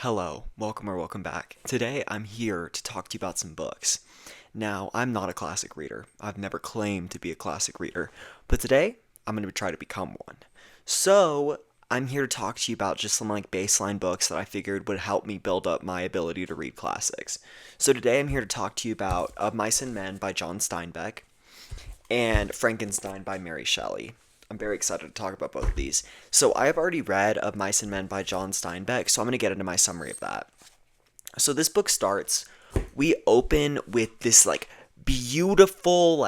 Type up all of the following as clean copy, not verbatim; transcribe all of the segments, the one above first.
Hello, welcome or welcome back. Today I'm here to talk to you about some books. Now, I'm not a classic reader. I've never claimed to be a classic reader, but today I'm going to try to become one. So, I'm here to talk to you about just some baseline books that I figured would help me build up my ability to read classics. So today I'm here to talk to you about Of Mice and Men by John Steinbeck and Frankenstein by Mary Shelley. I'm very excited to talk about both of these. So I have already read Of Mice and Men by John Steinbeck, so I'm going to get into my summary of that. So this book starts, we open with this beautiful,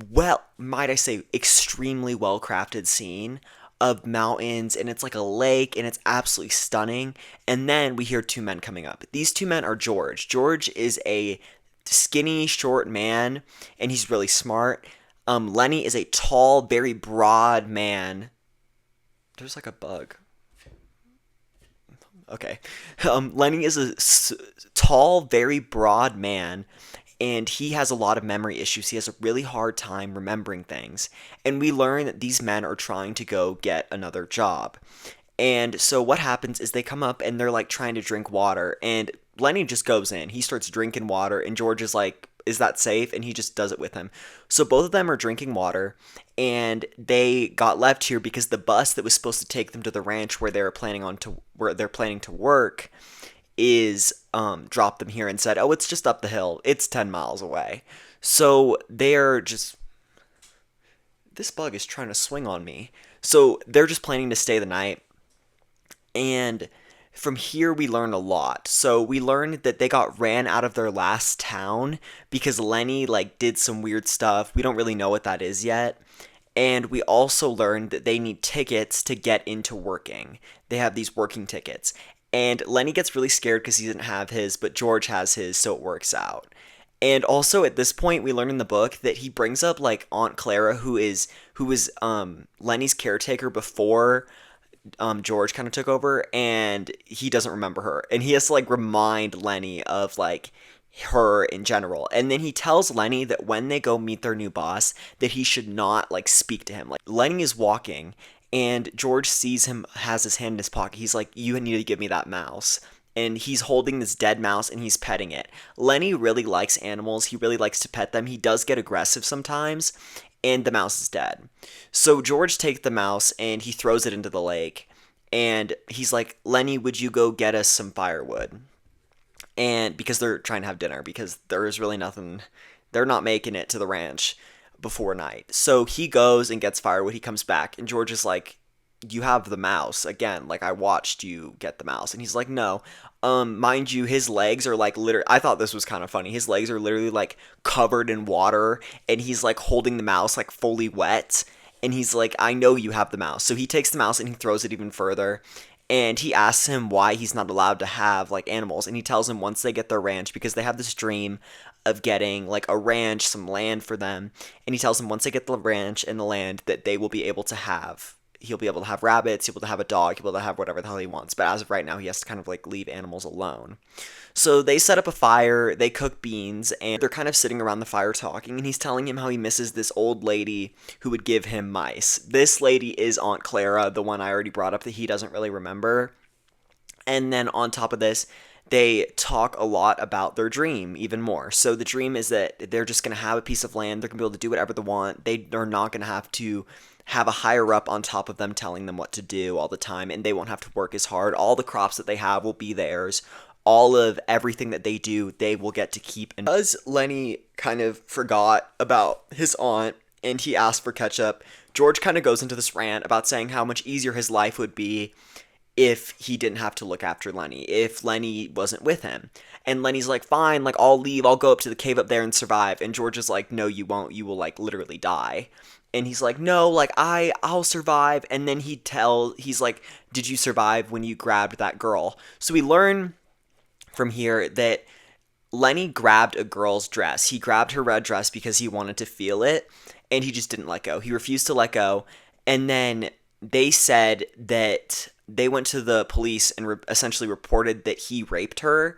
well, might I say, extremely well crafted scene of mountains, and it's like a lake, and it's absolutely stunning. And then we hear two men coming up. These two men are George. George is a skinny, short man, and he's really smart. Lenny is a tall, very broad man. There's like a bug. Okay. Lenny is a tall, very broad man, and he has a lot of memory issues. He has a really hard time remembering things. And we learn that these men are trying to go get another job. And so what happens is they come up and they're like trying to drink water, and Lenny just goes in. He starts drinking water, and George is like, is that safe? And he just does it with him. So both of them are drinking water, and they got left here because the bus that was supposed to take them to the ranch where they're planning to work is dropped them here and said, "Oh, it's just up the hill. It's 10 miles away." So they're just this bug is trying to swing on me. So they're just planning to stay the night. And from here we learn a lot. So we learned that they got ran out of their last town because Lenny did some weird stuff. We don't really know what that is yet. And we also learned that they need tickets to get into working. They have these working tickets. And Lenny gets really scared because he doesn't have his, but George has his, so it works out. And also at this point we learn in the book that he brings up Aunt Clara, who was Lenny's caretaker before George kind of took over, and he doesn't remember her, and he has to remind Lenny of her in general. And then he tells Lenny that when they go meet their new boss, that he should not speak to him. Lenny is walking, and George sees him, has his hand in his pocket. He's like, "You need to give me that mouse." And he's holding this dead mouse and he's petting it. Lenny really likes animals. He really likes to pet them. He does get aggressive sometimes, and the mouse is dead. So George takes the mouse and he throws it into the lake. And he's like, "Lenny, would you go get us some firewood?" And because they're trying to have dinner, because there is really nothing, they're not making it to the ranch before night. So he goes and gets firewood. He comes back, and George is like, "You have the mouse again. I watched you get the mouse." And he's like, "No." Mind you, his legs are literally, I thought this was kind of funny. His legs are literally covered in water, and he's holding the mouse fully wet. And he's like, "I know you have the mouse." So he takes the mouse and he throws it even further. And he asks him why he's not allowed to have animals. And he tells him once they get their ranch, because they have this dream of getting a ranch, some land for them. And he tells him once they get the ranch and the land that they will be able to have, he'll be able to have rabbits, he'll be able to have a dog, he'll be able to have whatever the hell he wants. But as of right now, he has to kind of leave animals alone. So they set up a fire, they cook beans, and they're kind of sitting around the fire talking, and he's telling him how he misses this old lady who would give him mice. This lady is Aunt Clara, the one I already brought up that he doesn't really remember. And then on top of this, they talk a lot about their dream even more. So the dream is that they're just going to have a piece of land, they're going to be able to do whatever they want, they're not going to have to have a higher up on top of them telling them what to do all the time, and they won't have to work as hard. All the crops that they have will be theirs. All of everything that they do, they will get to keep. And because Lenny kind of forgot about his aunt and he asked for ketchup, George kind of goes into this rant about saying how much easier his life would be if he didn't have to look after Lenny, if Lenny wasn't with him. And Lenny's like, "Fine, I'll leave, I'll go up to the cave up there and survive." And George is like, "No, you won't, you will literally die." And he's like, "No, I'll survive." And then he's like, "Did you survive when you grabbed that girl?" So we learn from here that Lenny grabbed a girl's dress. He grabbed her red dress because he wanted to feel it, and he just didn't let go. He refused to let go. And then they said that they went to the police and essentially reported that he raped her.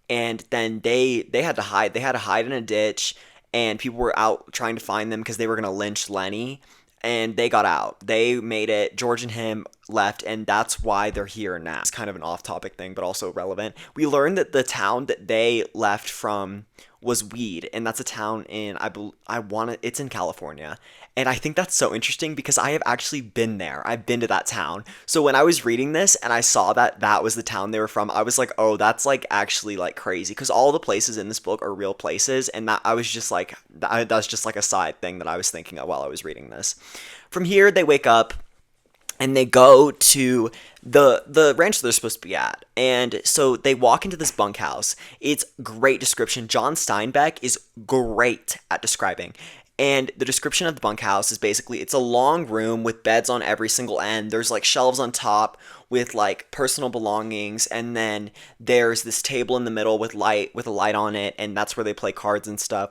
And then they had to hide. They had to hide in a ditch, and people were out trying to find them because they were going to lynch Lenny. and they got out. They made it. George and him left, and that's why they're here now. It's kind of an off-topic thing, but also relevant. We learned that the town that they left from was Weed, and that's a town in it's in California. And I think that's so interesting because I have actually been there. I've been to that town. So when I was reading this and I saw that that was the town they were from, I was like, "Oh, that's like actually like crazy," because all the places in this book are real places, and that I was just like that's just like a side thing that I was thinking of while I was reading this. From here, they wake up and they go to the ranch they're supposed to be at. And so they walk into this bunkhouse. It's great description. John Steinbeck is great at describing. And the description of the bunkhouse is basically it's a long room with beds on every single end. There's like shelves on top with like personal belongings, and then there's this table in the middle with a light on it, and that's where they play cards and stuff.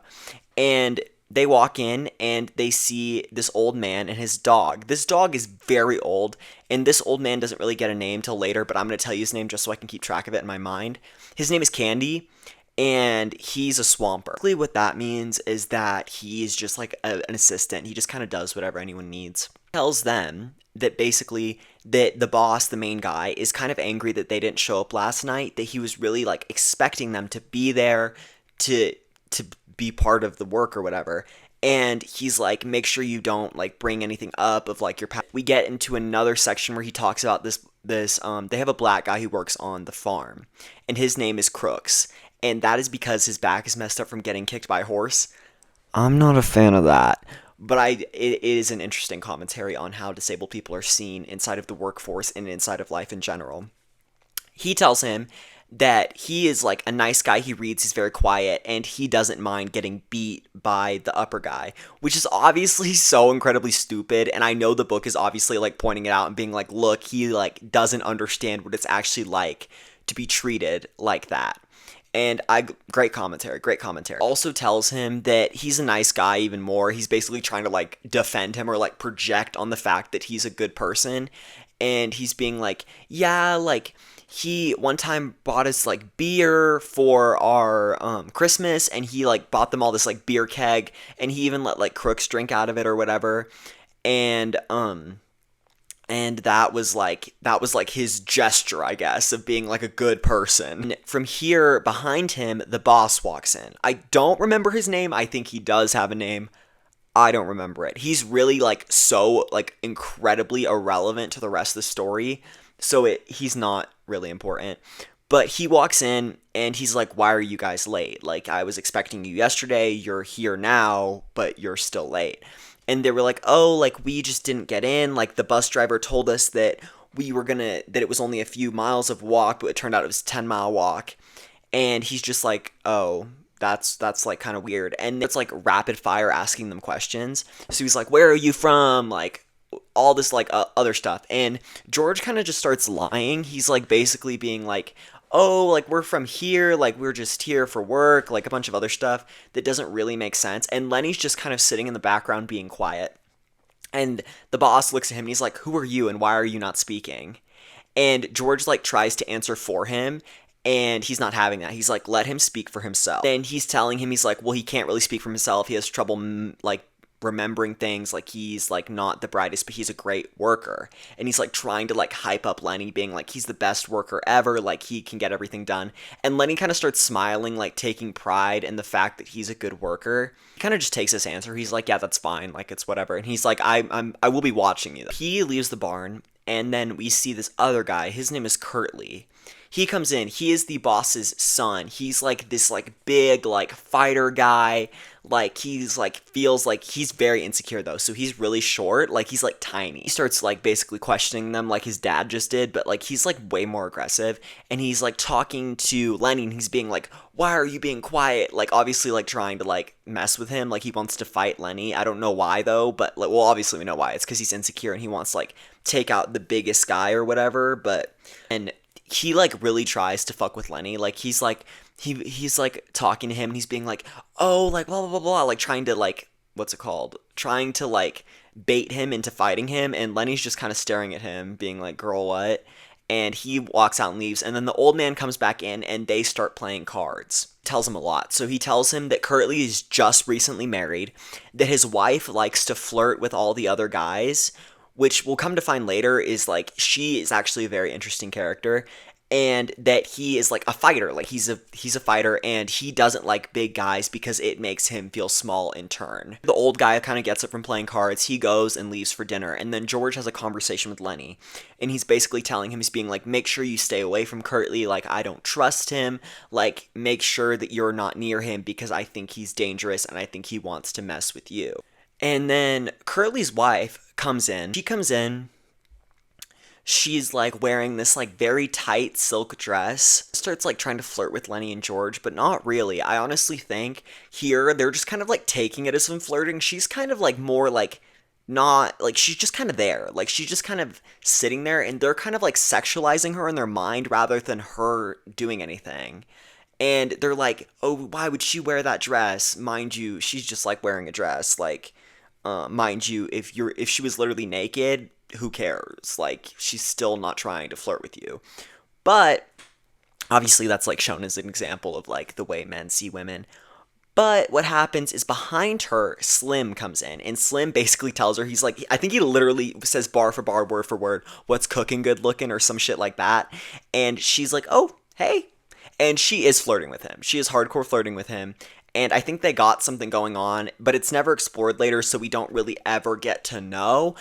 And they walk in and they see this old man and his dog. This dog is very old, and this old man doesn't really get a name till later, but I'm going to tell you his name just so I can keep track of it in my mind. His name is Candy, and he's a swamper. Basically, what that means is that he's just like an assistant. He just kind of does whatever anyone needs. Tells them that basically that the boss, the main guy, is kind of angry that they didn't show up last night, that he was really like expecting them to be there to to be part of the work or whatever. And he's like, make sure you don't like bring anything up of like your past. We get into another section where he talks about this they have a black guy who works on the farm, and his name is Crooks, and that is because his back is messed up from getting kicked by a horse. I'm not a fan of that, but it is an interesting commentary on how disabled people are seen inside of the workforce and inside of life in general. He tells him that he is like a nice guy. He reads, he's very quiet, and he doesn't mind getting beat by the upper guy, which is obviously so incredibly stupid. And I know the book is obviously like pointing it out and being like, look, he like doesn't understand what it's actually like to be treated like that. And great commentary, great commentary. Also tells him that he's a nice guy even more. He's basically trying to like defend him or like project on the fact that he's a good person. And he's being like, yeah, like he one time bought us like beer for our Christmas, and he like bought them all this like beer keg, and he even let like Crooks drink out of it or whatever. And that was like his gesture, I guess, of being like a good person. And from here, behind him, the boss walks in. I don't remember his name. I think he does have a name. I don't remember it. He's really like so like incredibly irrelevant to the rest of the story, so he's not really important. But he walks in and he's like, "Why are you guys late? Like I was expecting you yesterday. You're here now, but you're still late." And they were like, "Oh, like we just didn't get in. Like the bus driver told us that that it was only a few miles of walk, but it turned out it was a 10-mile walk." And he's just like, "Oh, that's like kind of weird." And it's like rapid fire asking them questions. So he's like, "Where are you from?" Like all this like other stuff. And George kind of just starts lying. He's like basically being like, "Oh, like we're from here, like we're just here for work," like a bunch of other stuff that doesn't really make sense. And Lenny's just kind of sitting in the background being quiet. And the boss looks at him and he's like, "Who are you and why are you not speaking?" And George like tries to answer for him, and he's not having that. He's like, "Let him speak for himself." And he's telling him, he's like, well, he can't really speak for himself. He has trouble like remembering things, like he's like not the brightest, but he's a great worker. And he's like trying to like hype up Lenny, being like he's the best worker ever, like he can get everything done. And Lenny kind of starts smiling, like taking pride in the fact that he's a good worker. He kind of just takes this answer. He's like, "Yeah, that's fine, like it's whatever." And he's like, I will be watching you." He leaves the barn, and then we see this other guy. His name is Curtly. He comes in. He is the boss's son. He's like this like big like fighter guy. Like he's like feels like he's very insecure though. So he's really short. Like he's like tiny. He starts like basically questioning them like his dad just did, but like he's like way more aggressive. And he's like talking to Lenny, and he's being like, "Why are you being quiet?" Like obviously like trying to like mess with him. Like he wants to fight Lenny. I don't know why though, but like, well, obviously we know why. It's because he's insecure and he wants to like take out the biggest guy or whatever. But and he like really tries to fuck with Lenny. Like he's like he's like talking to him, and he's being like, "Oh, like blah blah blah blah," like trying to like what's it called? Trying to like bait him into fighting him, and Lenny's just kind of staring at him, being like, "Girl, what?" and he walks out and leaves, and then the old man comes back in and they start playing cards. Tells him a lot. So he tells him that Curtly is just recently married, that his wife likes to flirt with all the other guys, which we'll come to find later is like she is actually a very interesting character, and that he is like a fighter. Like he's a fighter, and he doesn't like big guys because it makes him feel small in turn. The old guy kind of gets it from playing cards. He goes and leaves for dinner, and then George has a conversation with Lenny, and he's basically telling him, he's being like, make sure you stay away from Curtly, like I don't trust him, like make sure that you're not near him because I think he's dangerous and I think he wants to mess with you. And then Curtly's wife comes in. She comes in. She's like wearing this like very tight silk dress. Starts like trying to flirt with Lenny and George, but not really. I honestly think here they're just kind of like taking it as some flirting. She's kind of like more like not like she's just kind of there. Like she's just kind of sitting there, and they're kind of like sexualizing her in their mind rather than her doing anything. And they're like, "Oh, why would she wear that dress? Mind you, she's just like wearing a dress. Like mind you, if she was literally naked, who cares? Like, she's still not trying to flirt with you." But obviously that's like shown as an example of like the way men see women. But what happens is behind her, Slim comes in, and Slim basically tells her, he's like, I think he literally says bar for bar, word for word, "What's cooking, good looking," or some shit like that. And she's like, "Oh, hey." And she is flirting with him. She is hardcore flirting with him. And I think they got something going on, but it's never explored later, so we don't really ever get to know.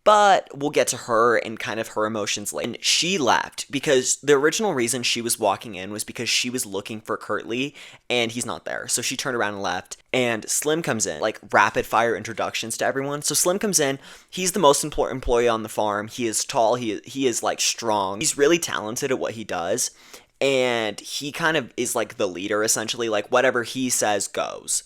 But we'll get to her and kind of her emotions later. And she left because the original reason she was walking in was because she was looking for Curtly and he's not there. So she turned around and left. And Slim comes in, like rapid fire introductions to everyone. So Slim comes in. He's the most important employee on the farm. He is tall. He is like strong. He's really talented at what he does. And he kind of is like the leader essentially. Like whatever he says goes.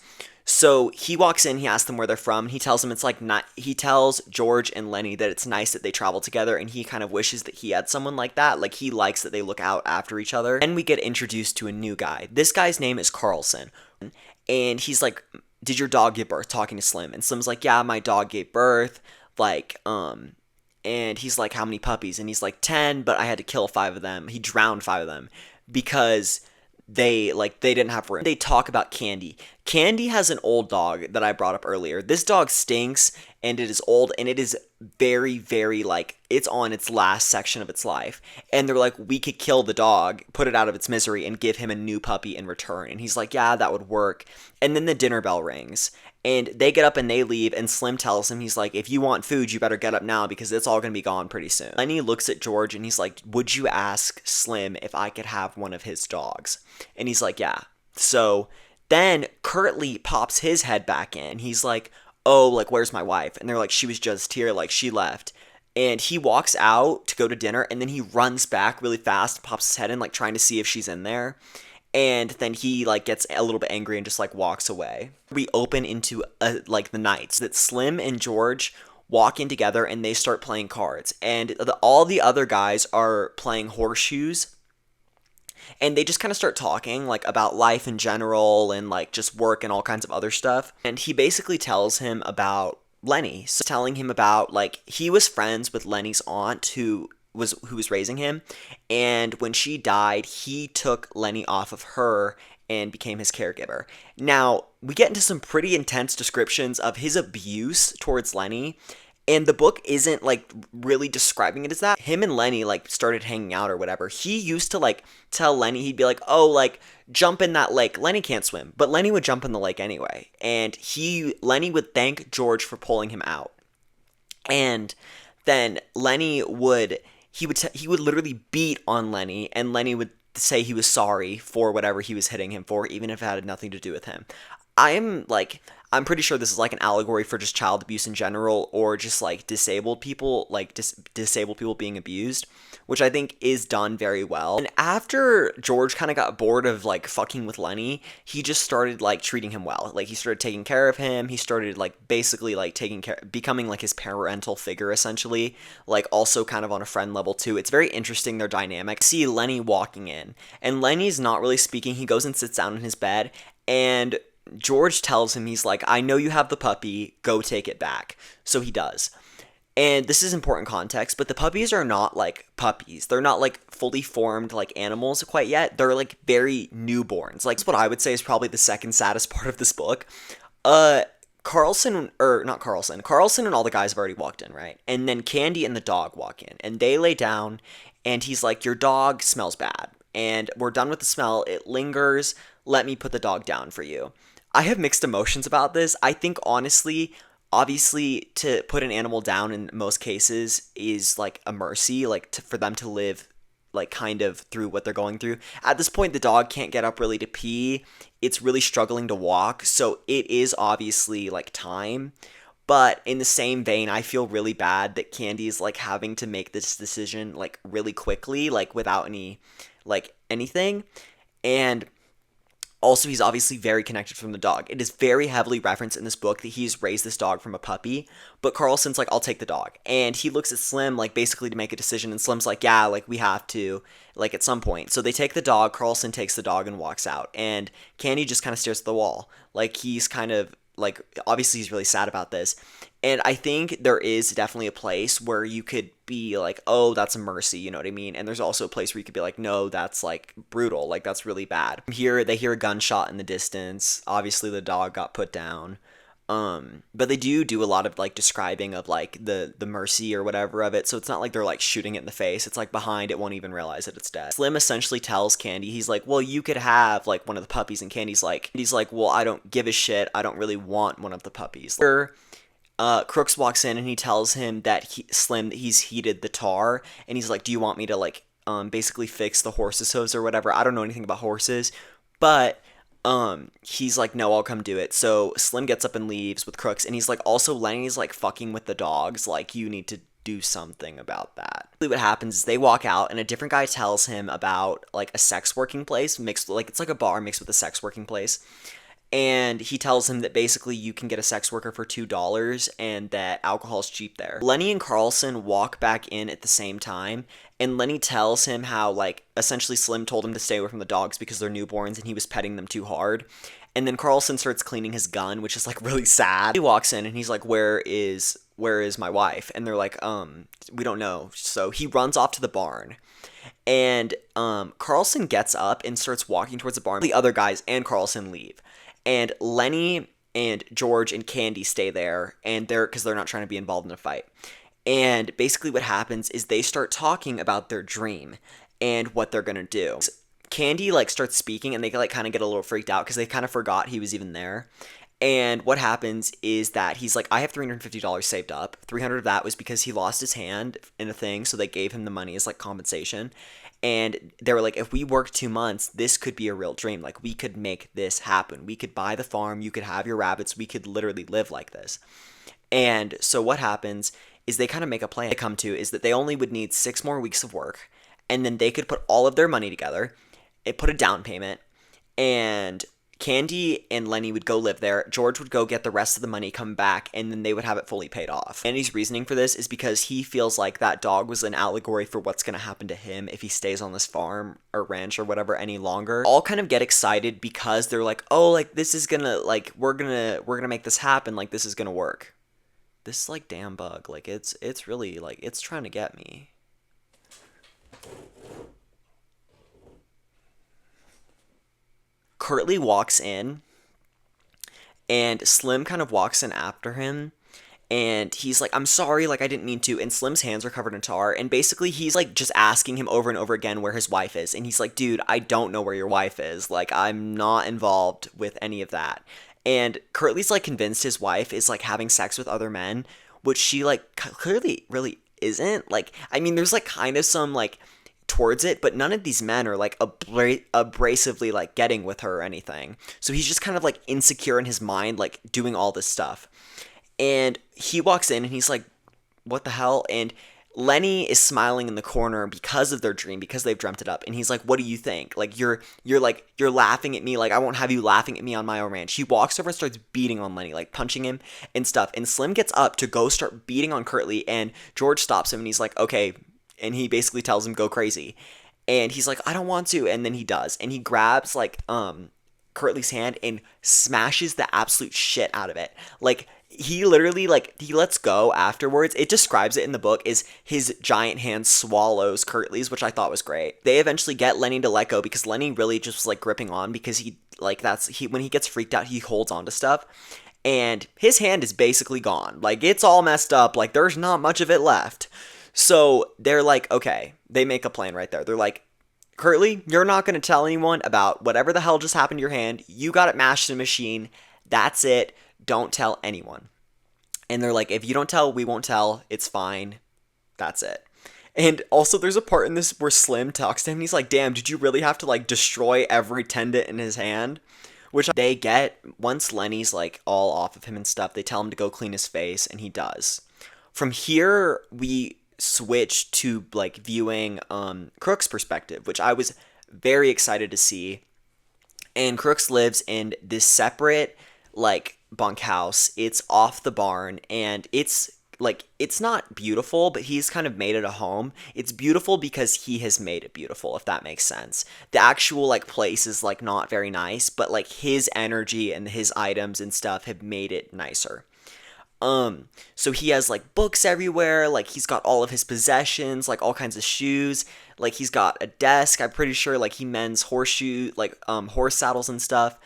So he walks in, he asks them where they're from, he tells them it's like not, he tells George and Lenny that it's nice that they travel together, and he kind of wishes that he had someone like that, like he likes that they look out after each other. Then we get introduced to a new guy. This guy's name is Carlson, and he's like, "Did your dog give birth?" talking to Slim, and Slim's like, "Yeah, my dog gave birth," like, and he's like, "How many puppies?" And he's like, 10, but I had to kill 5 of them. He drowned 5 of them because they didn't have room. They talk about Candy. Candy has an old dog that I brought up earlier. This dog stinks, and it is old, and it is very, very, like, it's on its last section of its life. And they're like, "We could kill the dog, put it out of its misery, and give him a new puppy in return." And he's like, "Yeah, that would work." And then the dinner bell rings, and they get up and they leave, and Slim tells him, he's like, "If you want food, you better get up now because it's all gonna be gone pretty soon." Lenny looks at George, and he's like, "Would you ask Slim if I could have one of his dogs?" And he's like, "Yeah." So then Curtly pops his head back in. He's like, "Oh, like, where's my wife?" And they're like, "She was just here, like, she left." And he walks out to go to dinner, and then he runs back really fast, pops his head in, like, trying to see if she's in there. And then he, like, gets a little bit angry and just, like, walks away. We open into, like, the nights that Slim and George walk in together, and they start playing cards. And all the other guys are playing horseshoes. And they just kind of start talking, like, about life in general and, like, just work and all kinds of other stuff. And he basically tells him about Lenny. So telling him about, like, he was friends with Lenny's aunt who was raising him. And when she died, he took Lenny off of her and became his caregiver. Now, we get into some pretty intense descriptions of his abuse towards Lenny. And the book isn't, like, really describing it as that. Him and Lenny, like, started hanging out or whatever. He used to, like, tell Lenny, he'd be like, "Oh, like, jump in that lake." Lenny can't swim, but Lenny would jump in the lake anyway. And Lenny would thank George for pulling him out. And then Lenny would, he would literally beat on Lenny, and Lenny would say he was sorry for whatever he was hitting him for, even if it had nothing to do with him. I'm pretty sure this is like an allegory for just child abuse in general, or just like disabled people, like disabled people being abused, which I think is done very well. And after George kind of got bored of like fucking with Lenny, he just started like treating him well. Like he started taking care of him. He started like basically like becoming like his parental figure essentially, like also kind of on a friend level too. It's very interesting, their dynamic. See Lenny walking in, and Lenny's not really speaking. He goes and sits down in his bed, and George tells him, he's like, "I know you have the puppy, go take it back." So he does. And this is important context, but the puppies are not like puppies. They're not like fully formed like animals quite yet. They're like very newborns. Like what I would say is probably the second saddest part of this book. Uh Carlson, or not Carlson. Carlson and all the guys have already walked in, right? And then Candy and the dog walk in and they lay down and he's like, "Your dog smells bad. And we're done with the smell. It lingers. Let me put the dog down for you." I have mixed emotions about this. I think honestly, obviously to put an animal down in most cases is like a mercy, like for them to live like kind of through what they're going through. At this point the dog can't get up really to pee. It's really struggling to walk, so it is obviously like time. But in the same vein, I feel really bad that Candy is like having to make this decision like really quickly, like without any like anything. And also, he's obviously very connected from the dog. It is very heavily referenced in this book that he's raised this dog from a puppy. But Carlson's like, "I'll take the dog." And he looks at Slim, like, basically to make a decision. And Slim's like, "Yeah, like, we have to, like, at some point." So they take the dog. Carlson takes the dog and walks out. And Candy just kind of stares at the wall. Like, he's kind of, like, obviously he's really sad about this. And I think there is definitely a place where you could be like, "Oh, that's a mercy," you know what I mean? And there's also a place where you could be like, "No, that's like brutal, like that's really bad." Here they hear a gunshot in the distance. Obviously the dog got put down. But they do a lot of like describing of like the mercy or whatever of it. So it's not like they're like shooting it in the face. It's like behind it won't even realize that it's dead. Slim essentially tells Candy, he's like, "Well, you could have like one of the puppies," and he's like, "Well, I don't give a shit. I don't really want one of the puppies." Crooks walks in and he tells him that he's heated the tar, and he's like, "Do you want me to like basically fix the horse's hooves or whatever?" I don't know anything about horses, but he's like, "No, I'll come do it." So Slim gets up and leaves with Crooks, and he's like, "Also, Lenny's like fucking with the dogs, like you need to do something about that." What happens is they walk out and a different guy tells him about like a sex working place mixed, like it's like a bar mixed with a sex working place. And he tells him that basically you can get a sex worker for $2 and that alcohol's cheap there. Lenny and Carlson walk back in at the same time, and Lenny tells him how, like, essentially Slim told him to stay away from the dogs because they're newborns and he was petting them too hard. And then Carlson starts cleaning his gun, which is, like, really sad. He walks in and he's like, where is my wife? And they're like, we don't know. So he runs off to the barn. And Carlson gets up and starts walking towards the barn. The other guys and Carlson leave. And Lenny and George and Candy stay there, and because they're not trying to be involved in a fight. And basically what happens is they start talking about their dream and what they're gonna do. Candy like starts speaking, and they like kind of get a little freaked out because they kind of forgot he was even there. And what happens is that he's like, "I have $350 saved up. 300 of that was because he lost his hand in a thing, so they gave him the money as like compensation." And they were like, "If we work 2 months, this could be a real dream. Like, we could make this happen. We could buy the farm. You could have your rabbits. We could literally live like this." And so what happens is they kind of make a plan. They come to is that they only would need 6 more weeks of work, and then they could put all of their money together and put a down payment, and Candy and Lenny would go live there. George would go get the rest of the money, come back, and then they would have it fully paid off. Andy's reasoning for this is because he feels like that dog was an allegory for what's going to happen to him if he stays on this farm or ranch or whatever any longer. All kind of get excited because they're like, "Oh, like this is gonna, like we're gonna make this happen. Like this is gonna work." This like damn bug, like it's really like it's trying to get me. Curtly walks in, and Slim kind of walks in after him, and he's like, "I'm sorry, like I didn't mean to." And Slim's hands are covered in tar, and basically he's like just asking him over and over again where his wife is, and he's like, "Dude, I don't know where your wife is. Like I'm not involved with any of that." And Curtly's like convinced his wife is like having sex with other men, which she like clearly really isn't. Like I mean, there's like kind of some like towards it, but none of these men are like abrasively like getting with her or anything. So he's just kind of like insecure in his mind, like doing all this stuff. And he walks in and he's like, "What the hell?" And Lenny is smiling in the corner because of their dream, because they've dreamt it up. And he's like, "What do you think? Like you're laughing at me. Like I won't have you laughing at me on my own ranch." He walks over and starts beating on Lenny, like punching him and stuff. And Slim gets up to go start beating on Curtly, and George stops him and he's like, "Okay." And he basically tells him, "Go crazy." And he's like, "I don't want to." And then he does. And he grabs like Curtly's hand and smashes the absolute shit out of it. Like he literally like he lets go afterwards. It describes it in the book as his giant hand swallows Curtly's, which I thought was great. They eventually get Lenny to let go because Lenny really just was like gripping on because he like that's he when he gets freaked out he holds on to stuff. And his hand is basically gone. Like it's all messed up. Like there's not much of it left. So they're like, okay, they make a plan right there. They're like, Curtly, you're not going to tell anyone about whatever the hell just happened to your hand. You got it mashed in a machine. That's it. Don't tell anyone. And they're like, if you don't tell, we won't tell. It's fine. That's it. And also, there's a part in this where Slim talks to him, and he's like, damn, did you really have to, like, destroy every tendon in his hand? Which they get, once Lenny's, like, all off of him and stuff, they tell him to go clean his face, and he does. From here, we switch to, like, viewing Crook's perspective, which I was very excited to see. And Crooks lives in this separate, like, bunkhouse. It's off the barn, and it's like it's not beautiful, but he's kind of made it a home. It's beautiful because he has made it beautiful, if that makes sense. The actual like place is like not very nice, but like his energy and his items and stuff have made it nicer. So he has like books everywhere, like he's got all of his possessions, like all kinds of shoes, like he's got a desk, I'm pretty sure like he mends horseshoe, like horse saddles and stuff.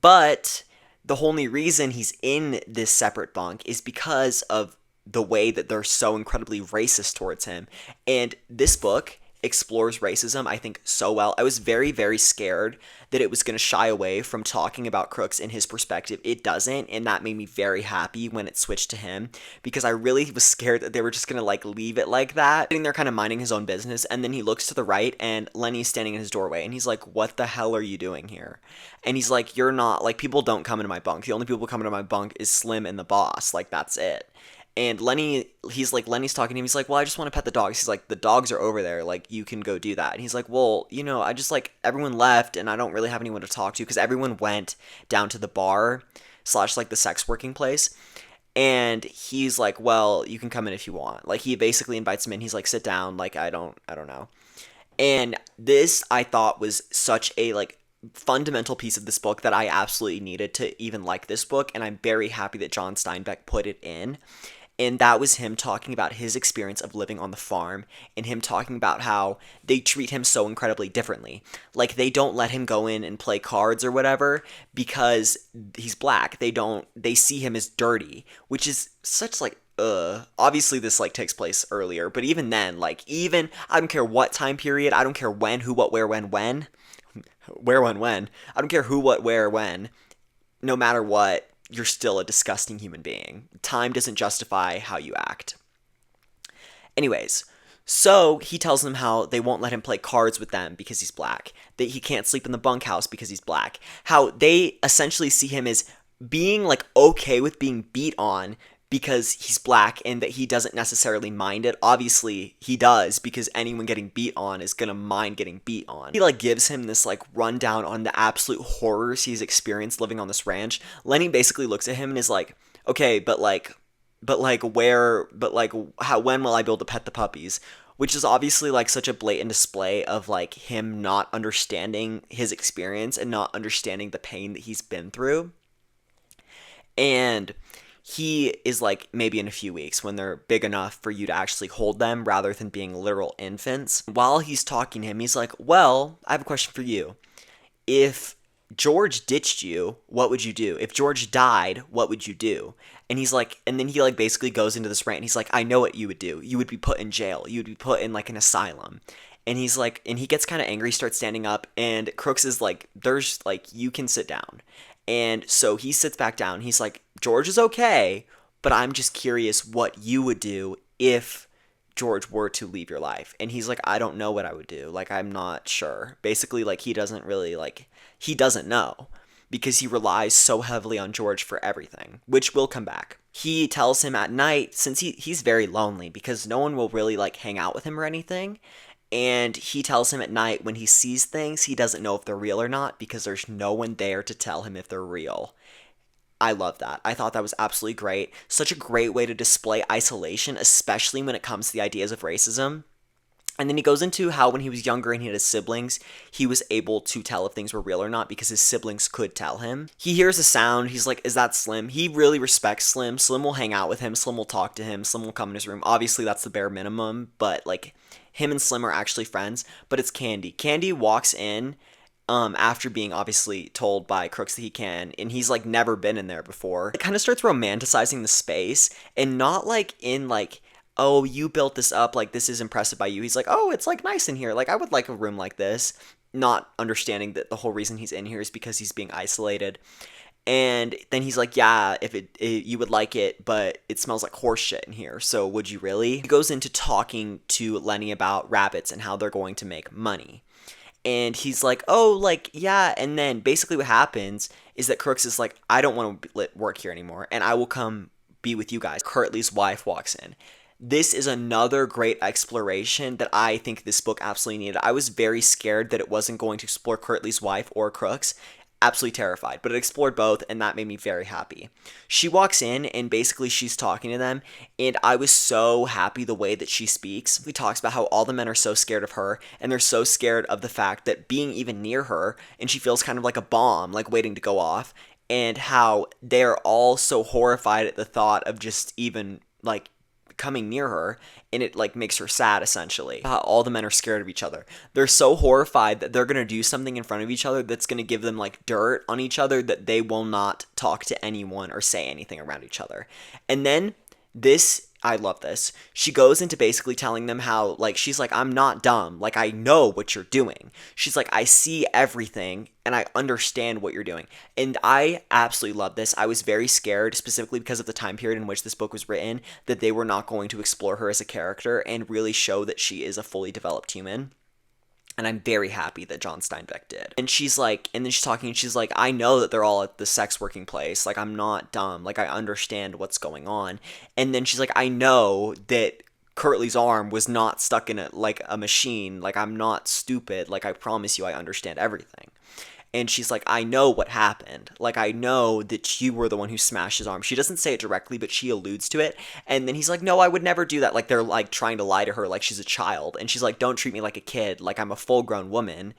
But the only reason he's in this separate bunk is because of the way that they're so incredibly racist towards him. And this book explores racism, I think, so well. I was very, very scared that it was going to shy away from talking about Crooks in his perspective. It doesn't, and that made me very happy when it switched to him, because I really was scared that they were just going to, like, leave it like that. Sitting there kind of minding his own business, and then he looks to the right, and Lenny's standing in his doorway, and he's like, what the hell are you doing here? And he's like, you're not, like, people don't come into my bunk. The only people who come into my bunk is Slim and the boss. Like, that's it. And Lenny's talking to him. He's like, well, I just want to pet the dogs. He's like, the dogs are over there. Like, you can go do that. And he's like, well, I just like, everyone left and I don't really have anyone to talk to because everyone went down to the bar / like the sex working place. And he's like, well, you can come in if you want. Like, he basically invites him in. He's like, sit down. Like, I don't know. And this, I thought, was such a, like, fundamental piece of this book that I absolutely needed to even like this book. And I'm very happy that John Steinbeck put it in. And that was him talking about his experience of living on the farm and him talking about how they treat him so incredibly differently. Like, they don't let him go in and play cards or whatever because he's black. They see him as dirty, which is such like, obviously this like takes place earlier, but even then, like, even, I don't care what time period, I don't care when, who, what, where, when, where, when, I don't care who, what, where, when, no matter what, you're still a disgusting human being. Time doesn't justify how you act. Anyways, so he tells them how they won't let him play cards with them because he's black, that he can't sleep in the bunkhouse because he's black, how they essentially see him as being like okay with being beat on because he's black and that he doesn't necessarily mind it. Obviously, he does, because anyone getting beat on is gonna mind getting beat on. He, like, gives him this, like, rundown on the absolute horrors he's experienced living on this ranch. Lenny basically looks at him and is like, okay, but how, when will I be able to pet the puppies? Which is obviously, like, such a blatant display of, like, him not understanding his experience and not understanding the pain that he's been through. And he is like, maybe in a few weeks when they're big enough for you to actually hold them rather than being literal infants. While he's talking to him, he's like, well, I have a question for you. If George ditched you, what would you do? If George died, what would you do? And he's like, and then he like basically goes into this rant. And he's like, I know what you would do. You would be put in jail. You would be put in like an asylum. And he's like, and he gets kind of angry, starts standing up, and Crooks is like, there's like, you can sit down. And so he sits back down. He's like, George is okay, but I'm just curious what you would do if George were to leave your life. And he's like, I don't know what I would do. Like, I'm not sure. Basically, like, he doesn't really, like, he doesn't know because he relies so heavily on George for everything, which will come back. He tells him at night, since he's very lonely because no one will really, like, hang out with him or anything. And he tells him at night when he sees things, he doesn't know if they're real or not because there's no one there to tell him if they're real. I love that. I thought that was absolutely great. Such a great way to display isolation, especially when it comes to the ideas of racism. And then he goes into how when he was younger and he had his siblings, he was able to tell if things were real or not because his siblings could tell him. He hears a sound. He's like, is that Slim? He really respects Slim. Slim will hang out with him. Slim will talk to him. Slim will come in his room. Obviously, that's the bare minimum, but like him and Slim are actually friends. But it's Candy. Candy walks in after being obviously told by Crooks that he can, and he's like never been in there before. It kind of starts romanticizing the space, and not like in like, oh, you built this up, like this is impressive by you. He's like, oh, it's like nice in here. Like I would like a room like this. Not understanding that the whole reason he's in here is because he's being isolated. And then he's like, yeah, if you would like it, but it smells like horse shit in here. So would you really? He goes into talking to Lenny about rabbits and how they're going to make money. And he's like, oh, like, yeah. And then basically what happens is that Crooks is like, I don't want to work here anymore, and I will come be with you guys. Curtly's wife walks in. This is another great exploration that I think this book absolutely needed. I was very scared that it wasn't going to explore Curtly's wife or Crooks. Absolutely terrified, but it explored both, and that made me very happy. She walks in, and basically she's talking to them, and I was so happy the way that she speaks. She talks about how all the men are so scared of her, and they're so scared of the fact that being even near her, and she feels kind of like a bomb, like waiting to go off, and how they're all so horrified at the thought of just even, like, coming near her, and it like makes her sad essentially. All the men are scared of each other. They're so horrified that they're going to do something in front of each other that's going to give them like dirt on each other, that they will not talk to anyone or say anything around each other. And then this, I love this. She goes into basically telling them how, like, she's like, I'm not dumb. Like, I know what you're doing. She's like, I see everything and I understand what you're doing. And I absolutely love this. I was very scared, specifically because of the time period in which this book was written, that they were not going to explore her as a character and really show that she is a fully developed human. And I'm very happy that John Steinbeck did. And she's like, and then she's talking, and she's like, I know that they're all at the sex working place. Like, I'm not dumb. Like, I understand what's going on. And then she's like, I know that Curtly's arm was not stuck in a machine. Like, I'm not stupid. Like, I promise you, I understand everything. And she's like, I know what happened. Like, I know that you were the one who smashed his arm. She doesn't say it directly, but she alludes to it. And then he's like, no, I would never do that. Like, they're, like, trying to lie to her like she's a child. And she's like, don't treat me like a kid. Like, I'm a full-grown woman.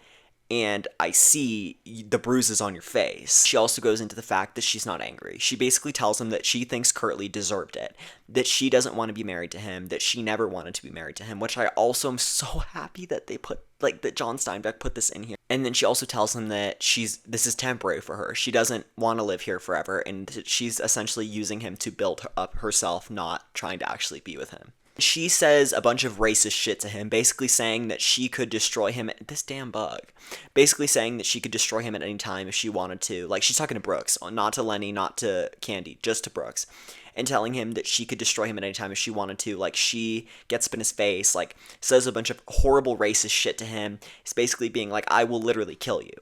And I see the bruises on your face. She also goes into the fact that she's not angry. She basically tells him that she thinks Curtly deserved it, that she doesn't want to be married to him, that she never wanted to be married to him, which I also am so happy that they put, like, that John Steinbeck put this in here. And then she also tells him that this is temporary for her. She doesn't want to live here forever, and she's essentially using him to build up herself, not trying to actually be with him. She says a bunch of racist shit to him, basically saying that she could destroy him at this damn bug. Basically saying that she could destroy him at any time if she wanted to. Like, she's talking to Brooks, not to Lenny, not to Candy, just to Brooks. And telling him that she could destroy him at any time if she wanted to. Like, she gets up in his face, like, says a bunch of horrible racist shit to him. It's basically being like, I will literally kill you.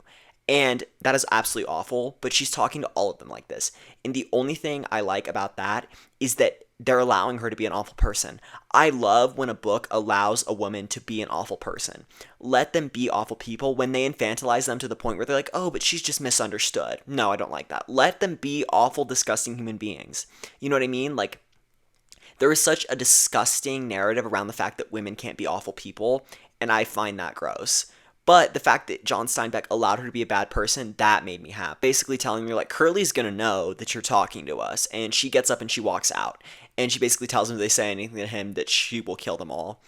And that is absolutely awful, but she's talking to all of them like this. And the only thing I like about that is that they're allowing her to be an awful person. I love when a book allows a woman to be an awful person. Let them be awful people. When they infantilize them to the point where they're like, oh, but she's just misunderstood. No, I don't like that. Let them be awful, disgusting human beings. You know what I mean? Like, there is such a disgusting narrative around the fact that women can't be awful people, and I find that gross. But the fact that John Steinbeck allowed her to be a bad person, that made me happy. Basically telling me, like, Curly's gonna know that you're talking to us. And she gets up and she walks out. And she basically tells them if they say anything to him that she will kill them all.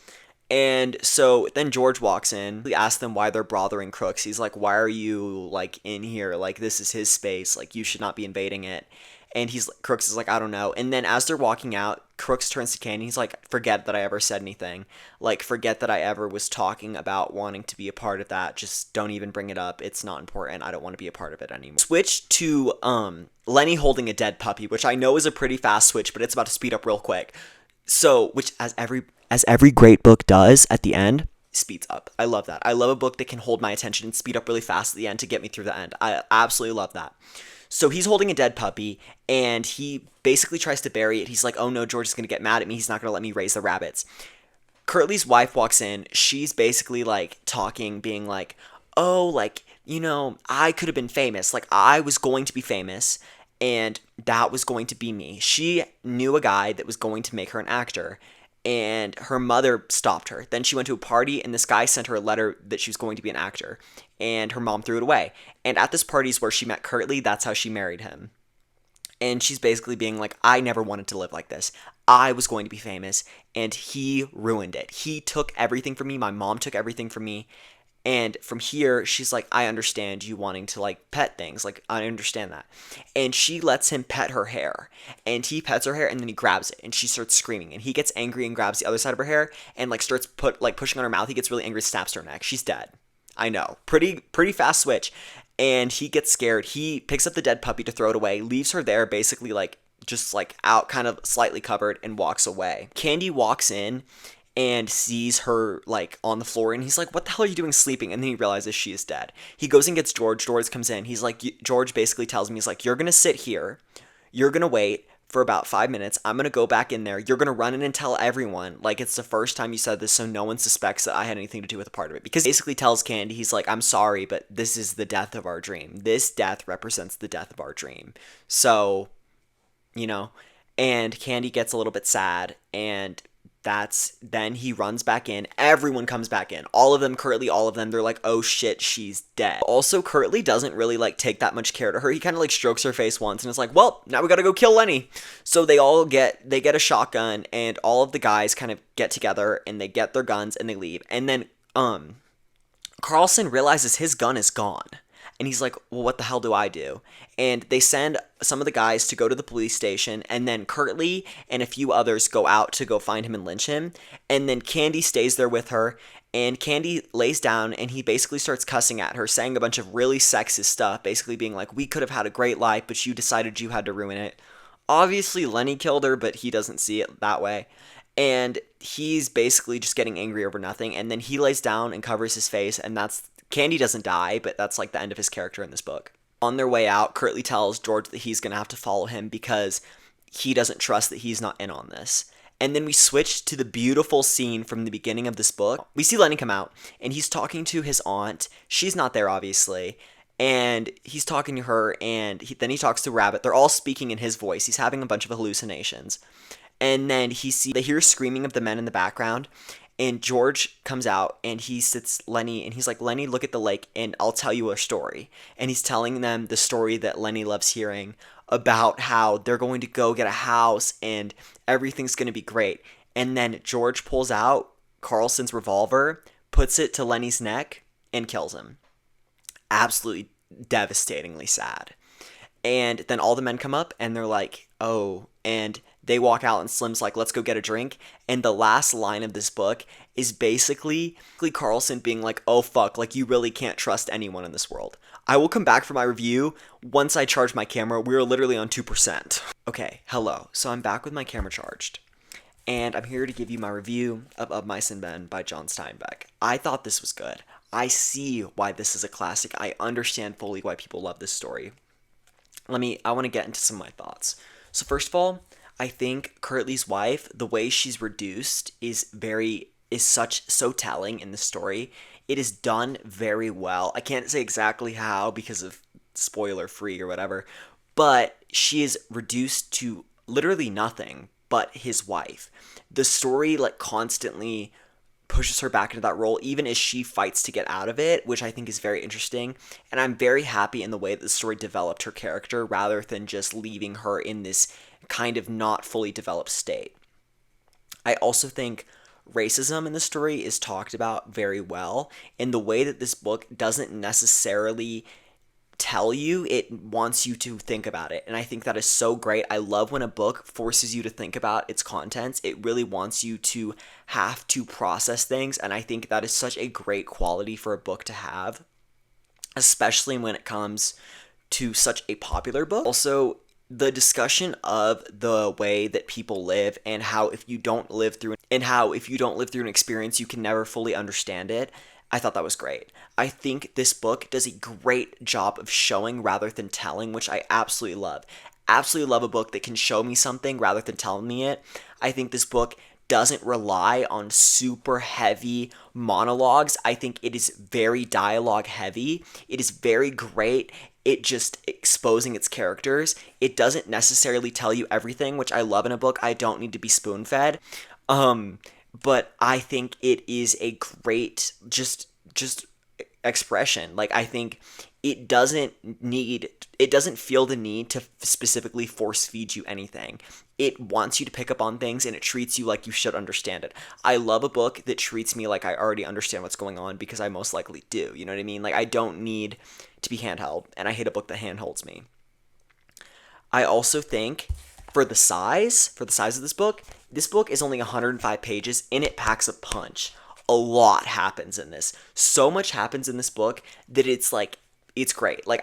And so then George walks in. He asks them why they're bothering Crooks. He's like, why are you, like, in here? Like, this is his space. Like, you should not be invading it. And Crooks is like, I don't know. And then as they're walking out, Crooks turns to Candy. He's like, forget that I ever said anything. Like, forget that I ever was talking about wanting to be a part of that. Just don't even bring it up. It's not important. I don't want to be a part of it anymore. Switch to Lenny holding a dead puppy, which I know is a pretty fast switch, but it's about to speed up real quick. So, which as every great book does at the end, speeds up. I love that. I love a book that can hold my attention and speed up really fast at the end to get me through the end. I absolutely love that. So he's holding a dead puppy, and he basically tries to bury it. He's like, oh no, George is going to get mad at me. He's not going to let me raise the rabbits. Curtly's wife walks in. She's basically, like, talking, being like, oh, like, you know, I could have been famous. Like, I was going to be famous, and that was going to be me. She knew a guy that was going to make her an actor, and her mother stopped her. Then she went to a party, and this guy sent her a letter that she was going to be an actor, and her mom threw it away. And at this party is where she met Curtly. That's how she married him. And she's basically being like, I never wanted to live like this. I was going to be famous, and he ruined it. He took everything from me. My mom took everything from me. And from here, she's like, I understand you wanting to like pet things. Like, I understand that. And she lets him pet her hair. And he pets her hair and then he grabs it and she starts screaming. And he gets angry and grabs the other side of her hair and like starts pushing on her mouth. He gets really angry, snaps her neck. She's dead. I know. Pretty fast switch. And he gets scared. He picks up the dead puppy to throw it away, leaves her there basically like just like out kind of slightly covered and walks away. Candy walks in and sees her like on the floor and he's like, what the hell are you doing sleeping? And then he realizes she is dead. He goes and gets George. George comes in. He's like, George basically tells me, he's like, you're gonna sit here, you're gonna wait for about 5 minutes. I'm gonna go back in there. You're gonna run in and tell everyone like it's the first time you said this, so no one suspects that I had anything to do with a part of it. Because he basically tells Candy, he's like, I'm sorry, but this is the death of our dream. This death represents the death of our dream. So, you know, and Candy gets a little bit sad, and then he runs back in. Everyone comes back in. All of them, Curtly, all of them. They're like, oh shit, she's dead. Also, Curtly doesn't really like take that much care to her. He kind of like strokes her face once and is like, well, now we gotta go kill Lenny. So they get a shotgun, and all of the guys kind of get together and they get their guns and they leave. And then Carlson realizes his gun is gone. And he's like, well, what the hell do I do? And they send some of the guys to go to the police station, and then Curtly and a few others go out to go find him and lynch him. And then Candy stays there with her, and Candy lays down, and he basically starts cussing at her, saying a bunch of really sexist stuff, basically being like, we could have had a great life, but you decided you had to ruin it. Obviously, Lenny killed her, but he doesn't see it that way. And he's basically just getting angry over nothing, and then he lays down and covers his face, and Candy doesn't die, but that's like the end of his character in this book. On their way out, Curtly tells George that he's going to have to follow him because he doesn't trust that he's not in on this. And then we switch to the beautiful scene from the beginning of this book. We see Lenny come out, and he's talking to his aunt. She's not there, obviously. And he's talking to her, and then he talks to Rabbit. They're all speaking in his voice. He's having a bunch of hallucinations. And then they hear screaming of the men in the background. And George comes out and he sits Lenny and he's like, Lenny, look at the lake and I'll tell you a story. And he's telling them the story that Lenny loves hearing about how they're going to go get a house and everything's going to be great. And then George pulls out Carlson's revolver, puts it to Lenny's neck, and kills him. Absolutely devastatingly sad. And then all the men come up and they're like, oh, and they walk out and Slim's like, let's go get a drink. And the last line of this book is basically Carlson being like, oh fuck, like you really can't trust anyone in this world. I will come back for my review once I charge my camera. We're literally on 2%. Okay, hello. So I'm back with my camera charged. And I'm here to give you my review of Mice and Men by John Steinbeck. I thought this was good. I see why this is a classic. I understand fully why people love this story. I want to get into some of my thoughts. So first of all, I think Curtly's wife, the way she's reduced is so telling in the story. It is done very well. I can't say exactly how because of spoiler free or whatever, but she is reduced to literally nothing but his wife. The story like constantly pushes her back into that role, even as she fights to get out of it, which I think is very interesting. And I'm very happy in the way that the story developed her character rather than just leaving her in this kind of not fully developed state. I also think racism in the story is talked about very well in the way that this book doesn't necessarily tell you, it wants you to think about it. And I think that is so great. I love when a book forces you to think about its contents. It really wants you to have to process things, and I think that is such a great quality for a book to have, especially when it comes to such a popular book. Also, the discussion of the way that people live and how if you don't live through an experience, you can never fully understand it. I thought that was great. I think this book does a great job of showing rather than telling, which I absolutely love. Absolutely love a book that can show me something rather than telling me it. I think this book doesn't rely on super heavy monologues. I think it is very dialogue heavy. It is very great. It just exposing its characters. It doesn't necessarily tell you everything, which I love in a book. I don't need to be spoon-fed. But I think it is a great just expression. Like, I think it doesn't feel the need to specifically force feed you anything. It wants you to pick up on things, and it treats you like you should understand it. I love a book that treats me like I already understand what's going on, because I most likely do. You know what I mean? Like, I don't need to be handheld, and I hate a book that handholds me. I also think for the size of this book is only 105 pages, and it packs a punch. A lot happens in this. So much happens in this book that it's like, it's great. Like,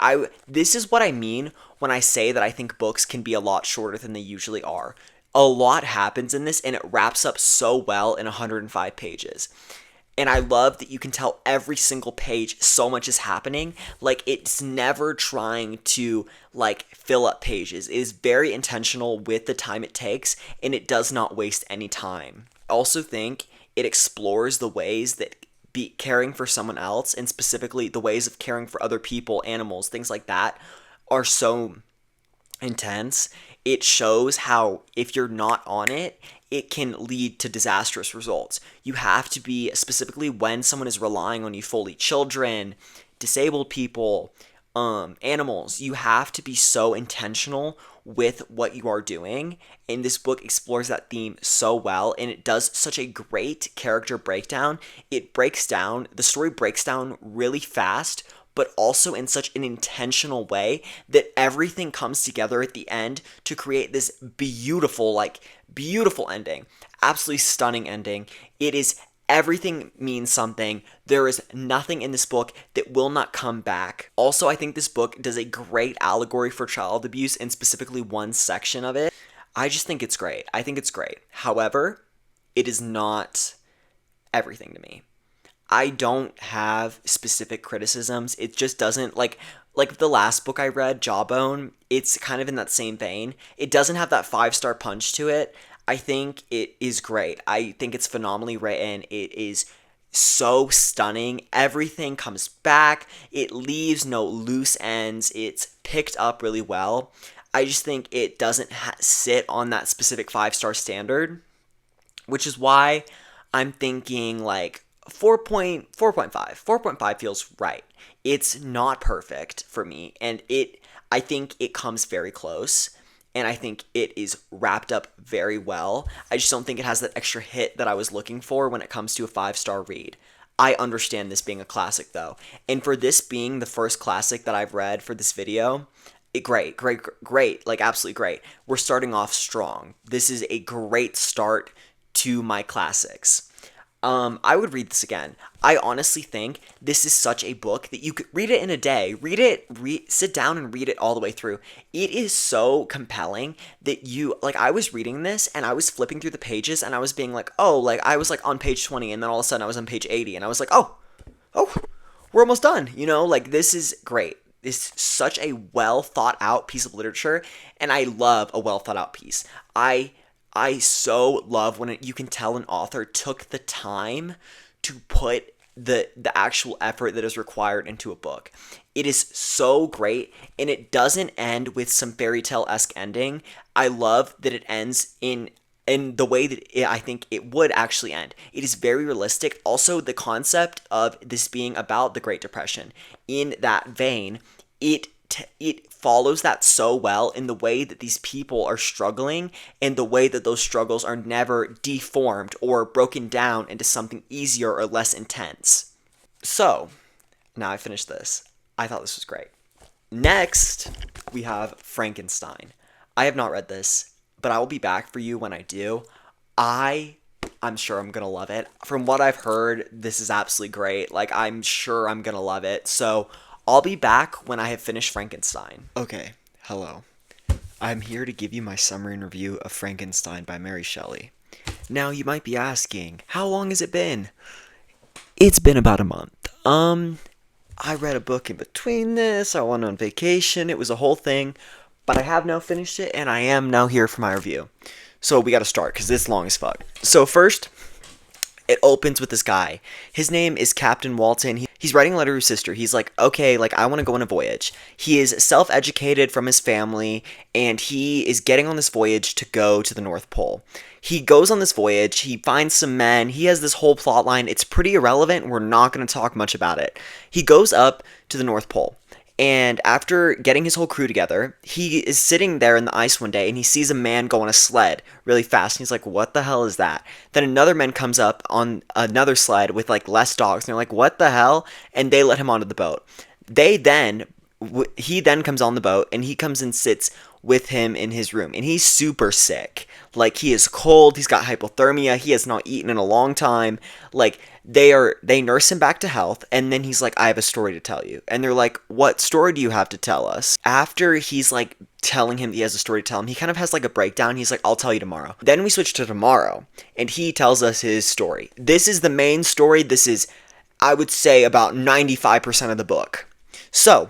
this is what I mean when I say that I think books can be a lot shorter than they usually are. A lot happens in this, and it wraps up so well in 105 pages. And I love that you can tell every single page so much is happening. Like, it's never trying to, like, fill up pages. It is very intentional with the time it takes, and it does not waste any time. I also think it explores the ways that caring for someone else, and specifically the ways of caring for other people, animals, things like that, are so intense. It shows how, if you're not on it, it can lead to disastrous results. You have to be, specifically when someone is relying on you fully, children, disabled people, animals, you have to be so intentional with what you are doing. And this book explores that theme so well, and it does such a great character breakdown. The story breaks down really fast, but also in such an intentional way that everything comes together at the end to create this beautiful ending. Absolutely stunning ending. It is, everything means something. There is nothing in this book that will not come back. Also, I think this book does a great allegory for child abuse, and specifically one section of it. I just think it's great. I think it's great. However, it is not everything to me. I don't have specific criticisms. It just doesn't, like the last book I read, Jawbone, it's kind of in that same vein. It doesn't have that 5-star punch to it. I think it is great. I think it's phenomenally written. It is so stunning. Everything comes back. It leaves no loose ends. It's picked up really well. I just think it doesn't sit on that specific 5-star standard, which is why I'm thinking like 4.5. 4.5 feels right. It's not perfect for me, and I think it comes very close, and I think it is wrapped up very well. I just don't think it has that extra hit that I was looking for when it comes to a 5-star read. I understand this being a classic, though, and for this being the first classic that I've read for this video, great, like absolutely great. We're starting off strong. This is a great start to my classics. I would read this again. I honestly think this is such a book that you could read it in a day. Sit down and read it all the way through. It is so compelling that I was reading this and I was flipping through the pages and I was being like, oh, like I was like on page 20 and then all of a sudden I was on page 80 and I was like, oh, we're almost done. Like, this is great. It's such a well thought out piece of literature, and I love a well thought out piece. I so love when you can tell an author took the time to put the actual effort that is required into a book. It is so great, and it doesn't end with some fairy tale-esque ending. I love that it ends in the way that I think it would actually end. It is very realistic. Also, the concept of this being about the Great Depression, in that vein, it follows that so well in the way that these people are struggling, and the way that those struggles are never deformed or broken down into something easier or less intense. So, now I finished this. I thought this was great. Next, we have Frankenstein. I have not read this, but I will be back for you when I do. I'm sure I'm gonna love it. From what I've heard, this is absolutely great. Like, I'm sure I'm gonna love it. So, I'll be back when I have finished Frankenstein. Okay, hello. I'm here to give you my summary and review of Frankenstein by Mary Shelley. Now, you might be asking, how long has it been? It's been about a month. I read a book in between this, I went on vacation, it was a whole thing, but I have now finished it, and I am now here for my review. So we gotta start, because it's long as fuck. So first, It opens with this guy. His name is Captain Walton. He's writing a letter to his sister. He's like, okay, like, I want to go on a voyage. He is self-educated from his family, and he is getting on this voyage to go to the North Pole. He goes on this voyage. He finds some men. He has this whole plot line. It's pretty irrelevant. We're not going to talk much about it. He goes up to the North Pole. And after getting his whole crew together, he is sitting there in the ice one day and he sees a man go on a sled really fast. And he's like, what the hell is that? Then another man comes up on another sled with like less dogs. And they're like, what the hell? And they let him onto the boat. He then comes on the boat and he comes and sits with him in his room. And he's super sick. Like, he is cold. He's got hypothermia. He has not eaten in a long time. Like, they nurse him back to health, and then he's like, I have a story to tell you. And they're like, what story do you have to tell us? After he's like telling him he has a story to tell him, he kind of has like a breakdown. He's like, I'll tell you tomorrow. Then we switch to tomorrow, and he tells us his story. This is the main story. This is, I would say, about 95% of the book. So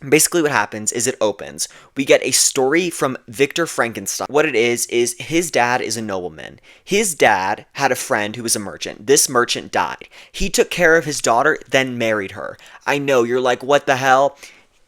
basically what happens is it opens. We get a story from Victor Frankenstein. What it is his dad is a nobleman. His dad had a friend who was a merchant. This merchant died. He took care of his daughter, then married her. I know, you're like, what the hell?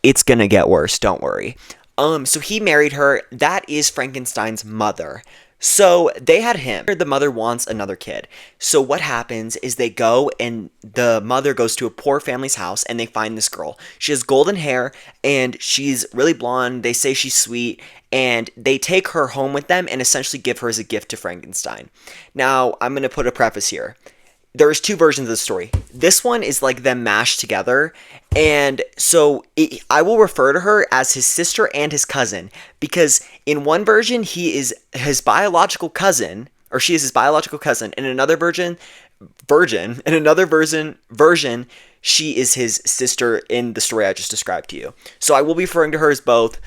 It's gonna get worse, don't worry. So he married her. That is Frankenstein's mother. So they had him. The mother wants another kid. So what happens is they go and the mother goes to a poor family's house and they find this girl. She has golden hair and she's really blonde. They say she's sweet and they take her home with them and essentially give her as a gift to Frankenstein. Now, I'm going to put a preface here. There's two versions of the story. This one is like them mashed together. And so I will refer to her as his sister and his cousin because in one version, he is his biological cousin, or she is his biological cousin. In another version, she is his sister in the story I just described to you. So I will be referring to her as both.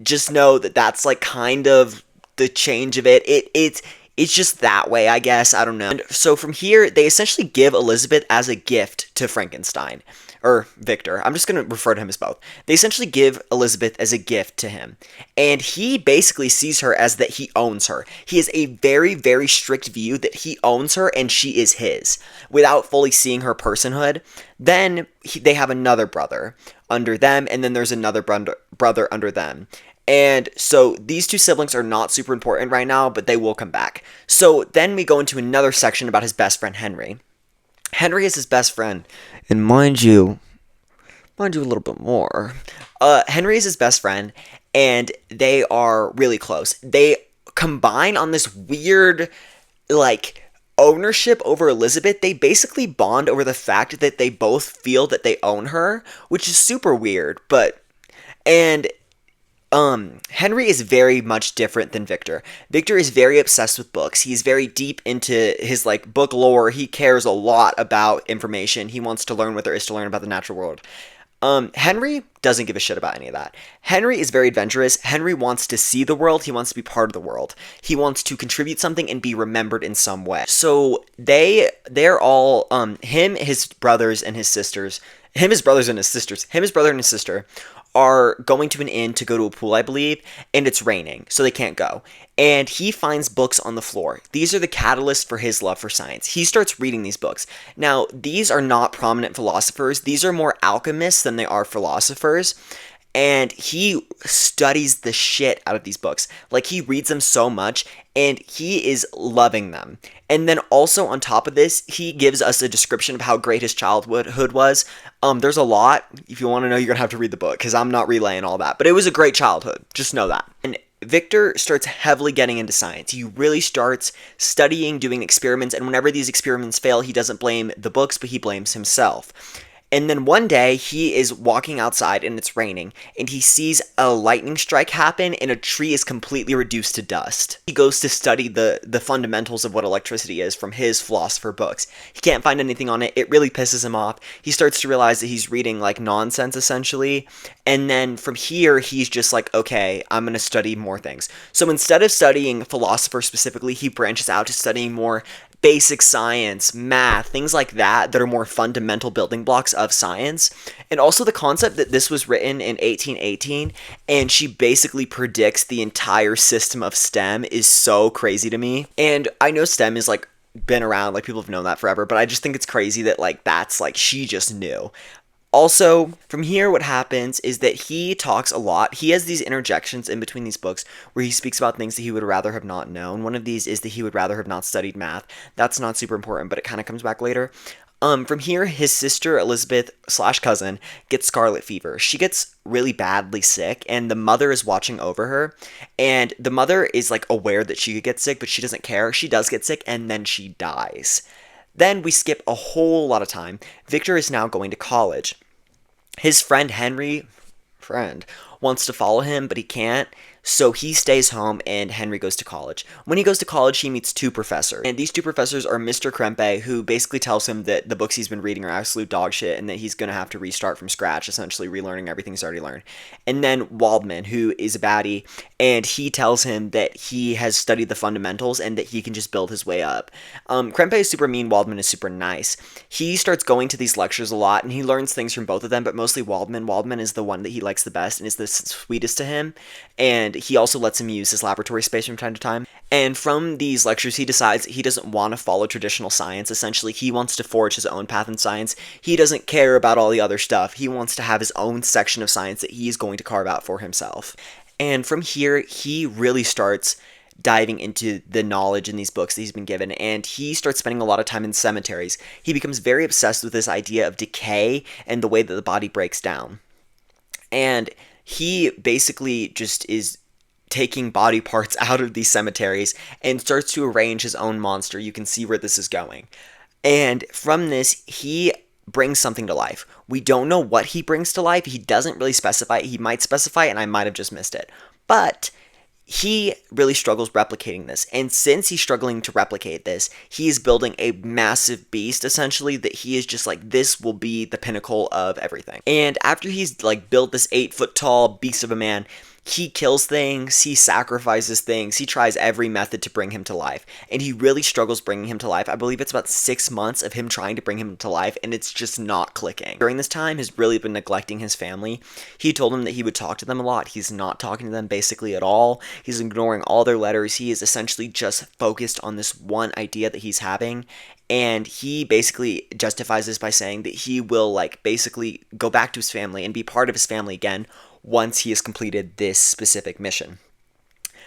Just know that that's like kind of the change of it. It's just that way, I guess. I don't know. And so from here, they essentially give Elizabeth as a gift to Frankenstein. Or Victor. I'm just going to refer to him as both. They essentially give Elizabeth as a gift to him. And he basically sees her as that he owns her. He has a very, very strict view that he owns her and she is his. Without fully seeing her personhood. Then they have another brother under them. And then there's another brother under them. And so these two siblings are not super important right now, but they will come back. So then we go into another section about his best friend, Henry. Henry is his best friend. And mind you a little bit more. Henry is his best friend, and they are really close. They combine on this weird, like, ownership over Elizabeth. They basically bond over the fact that they both feel that they own her, which is super weird, Henry is very much different than Victor. Victor is very obsessed with books. He's very deep into his, like, book lore. He cares a lot about information. He wants to learn what there is to learn about the natural world. Henry doesn't give a shit about any of that. Henry is very adventurous. Henry wants to see the world. He wants to be part of the world. He wants to contribute something and be remembered in some way. So they're all, him, his brothers and his sister are going to an inn to go to a pool, I believe, and it's raining, so they can't go. And he finds books on the floor. These are the catalyst for his love for science. He starts reading these books. Now, these are not prominent philosophers. These are more alchemists than they are philosophers. And he studies the shit out of these books. Like, he reads them so much, and he is loving them. And then also on top of this, he gives us a description of how great his childhood was. There's a lot. If you want to know, you're going to have to read the book, because I'm not relaying all that. But it was a great childhood. Just know that. And Victor starts heavily getting into science. He really starts studying, doing experiments, and whenever these experiments fail, he doesn't blame the books, but he blames himself. And then one day, he is walking outside and it's raining, and he sees a lightning strike happen and a tree is completely reduced to dust. He goes to study the fundamentals of what electricity is from his philosopher books. He can't find anything on it. It really pisses him off. He starts to realize that he's reading, like, nonsense, essentially. And then from here, he's just like, okay, I'm going to study more things. So instead of studying philosopher specifically, he branches out to studying more basic science, math, things like that are more fundamental building blocks of science. And also the concept that this was written in 1818 and she basically predicts the entire system of STEM is so crazy to me. And I know STEM is, like, been around, like people have known that forever, but I just think it's crazy that like that's like she just knew. Also, from here, what happens is that he talks a lot. He has these interjections in between these books where he speaks about things that he would rather have not known. One of these is that he would rather have not studied math. That's not super important, but it kind of comes back later. From here, his sister Elizabeth slash cousin gets scarlet fever. She gets really badly sick, and the mother is watching over her. And the mother is like aware that she could get sick, but she doesn't care. She does get sick, and then she dies. Then we skip a whole lot of time. Victor is now going to college. His friend Henry, wants to follow him, but he can't. So he stays home and Henry goes to college. When he goes to college, he meets two professors. And these two professors are Mr. Krempe, who basically tells him that the books he's been reading are absolute dog shit and that he's going to have to restart from scratch, essentially relearning everything he's already learned. And then Waldman, who is a baddie, and he tells him that he has studied the fundamentals and that he can just build his way up. Krempe is super mean, Waldman is super nice. He starts going to these lectures a lot and he learns things from both of them, but mostly Waldman. Waldman is the one that he likes the best and is the sweetest to him. And he also lets him use his laboratory space from time to time. And from these lectures, he decides he doesn't want to follow traditional science. Essentially, he wants to forge his own path in science. He doesn't care about all the other stuff. He wants to have his own section of science that he's going to carve out for himself. And from here, he really starts diving into the knowledge in these books that he's been given, and he starts spending a lot of time in cemeteries. He becomes very obsessed with this idea of decay and the way that the body breaks down. And he basically just is taking body parts out of these cemeteries and starts to arrange his own monster. You can see where this is going. And from this, he brings something to life. We don't know what he brings to life. He doesn't really specify. He might specify, and I might have just missed it. But he really struggles replicating this. And since he's struggling to replicate this, he is building a massive beast, essentially, that he is just like, this will be the pinnacle of everything. And after he's like built this 8-foot tall beast of a man, he kills things, he sacrifices things, he tries every method to bring him to life, and he really struggles bringing him to life. I believe it's about 6 months of him trying to bring him to life, and it's just not clicking. During this time, he's really been neglecting his family. He told them that he would talk to them a lot. He's not talking to them basically at all. He's ignoring all their letters. He is essentially just focused on this one idea that he's having, and he basically justifies this by saying that he will like basically go back to his family and be part of his family again once he has completed this specific mission.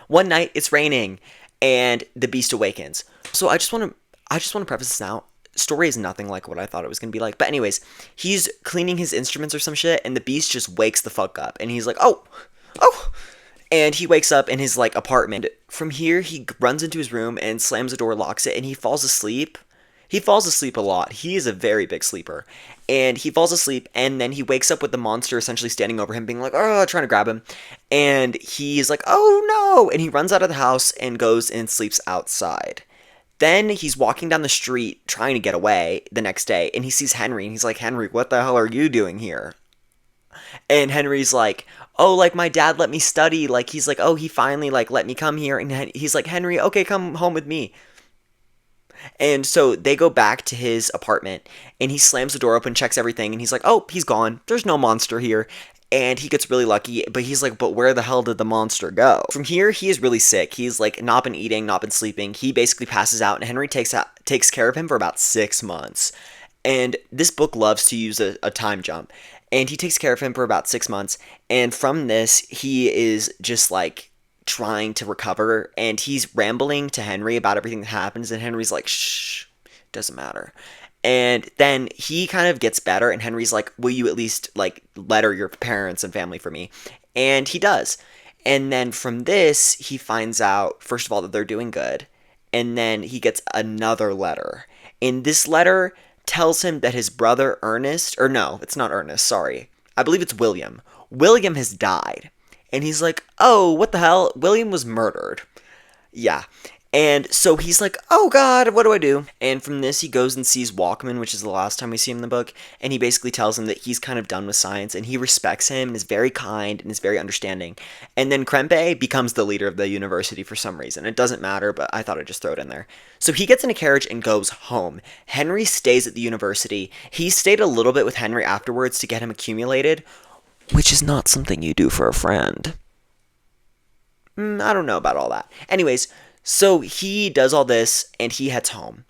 One night, it's raining, and the beast awakens. So I just want to preface this now. Story is nothing like what I thought it was going to be like. But anyways, he's cleaning his instruments or some shit, and the beast just wakes the fuck up. And he's like, oh! And he wakes up in his, like, apartment. From here, he runs into his room and slams the door, locks it, and he falls asleep. He falls asleep a lot. He is a very big sleeper. And he falls asleep, and then he wakes up with the monster essentially standing over him, being like, oh, trying to grab him. And he's like, oh no! And he runs out of the house and goes and sleeps outside. Then he's walking down the street trying to get away the next day, and he sees Henry, and he's like, Henry, what the hell are you doing here? And Henry's like, oh, like, my dad let me study. Like, he's like, oh, he finally, like, let me come here. And he's like, Henry, okay, come home with me. And so they go back to his apartment, and he slams the door open, checks everything, and he's like, oh, he's gone. There's no monster here. And he gets really lucky, but he's like, but where the hell did the monster go? From here, he is really sick. He's like not been eating, not been sleeping. He basically passes out, and Henry takes care of him for about 6 months. And this book loves to use a time jump. And he takes care of him for about 6 months. And from this, he is just like trying to recover, and he's rambling to Henry about everything that happens, and Henry's like, shh, doesn't matter. And then he kind of gets better, and Henry's like, will you at least like letter your parents and family for me? And he does. And then from this, he finds out, first of all, that they're doing good, and then he gets another letter, and this letter tells him that his brother Ernest, or no, it's not Ernest, sorry, I believe it's William has died. And he's like, oh, what the hell? William was murdered. Yeah. And so he's like, oh god, what do I do? And from this, he goes and sees Walkman, which is the last time we see him in the book. And he basically tells him that he's kind of done with science, and he respects him, and is very kind, and is very understanding. And then Krempe becomes the leader of the university for some reason. It doesn't matter, but I thought I'd just throw it in there. So he gets in a carriage and goes home. Henry stays at the university. He stayed a little bit with Henry afterwards to get him accumulated, which is not something you do for a friend. I don't know about all that. Anyways, so he does all this, and he heads home.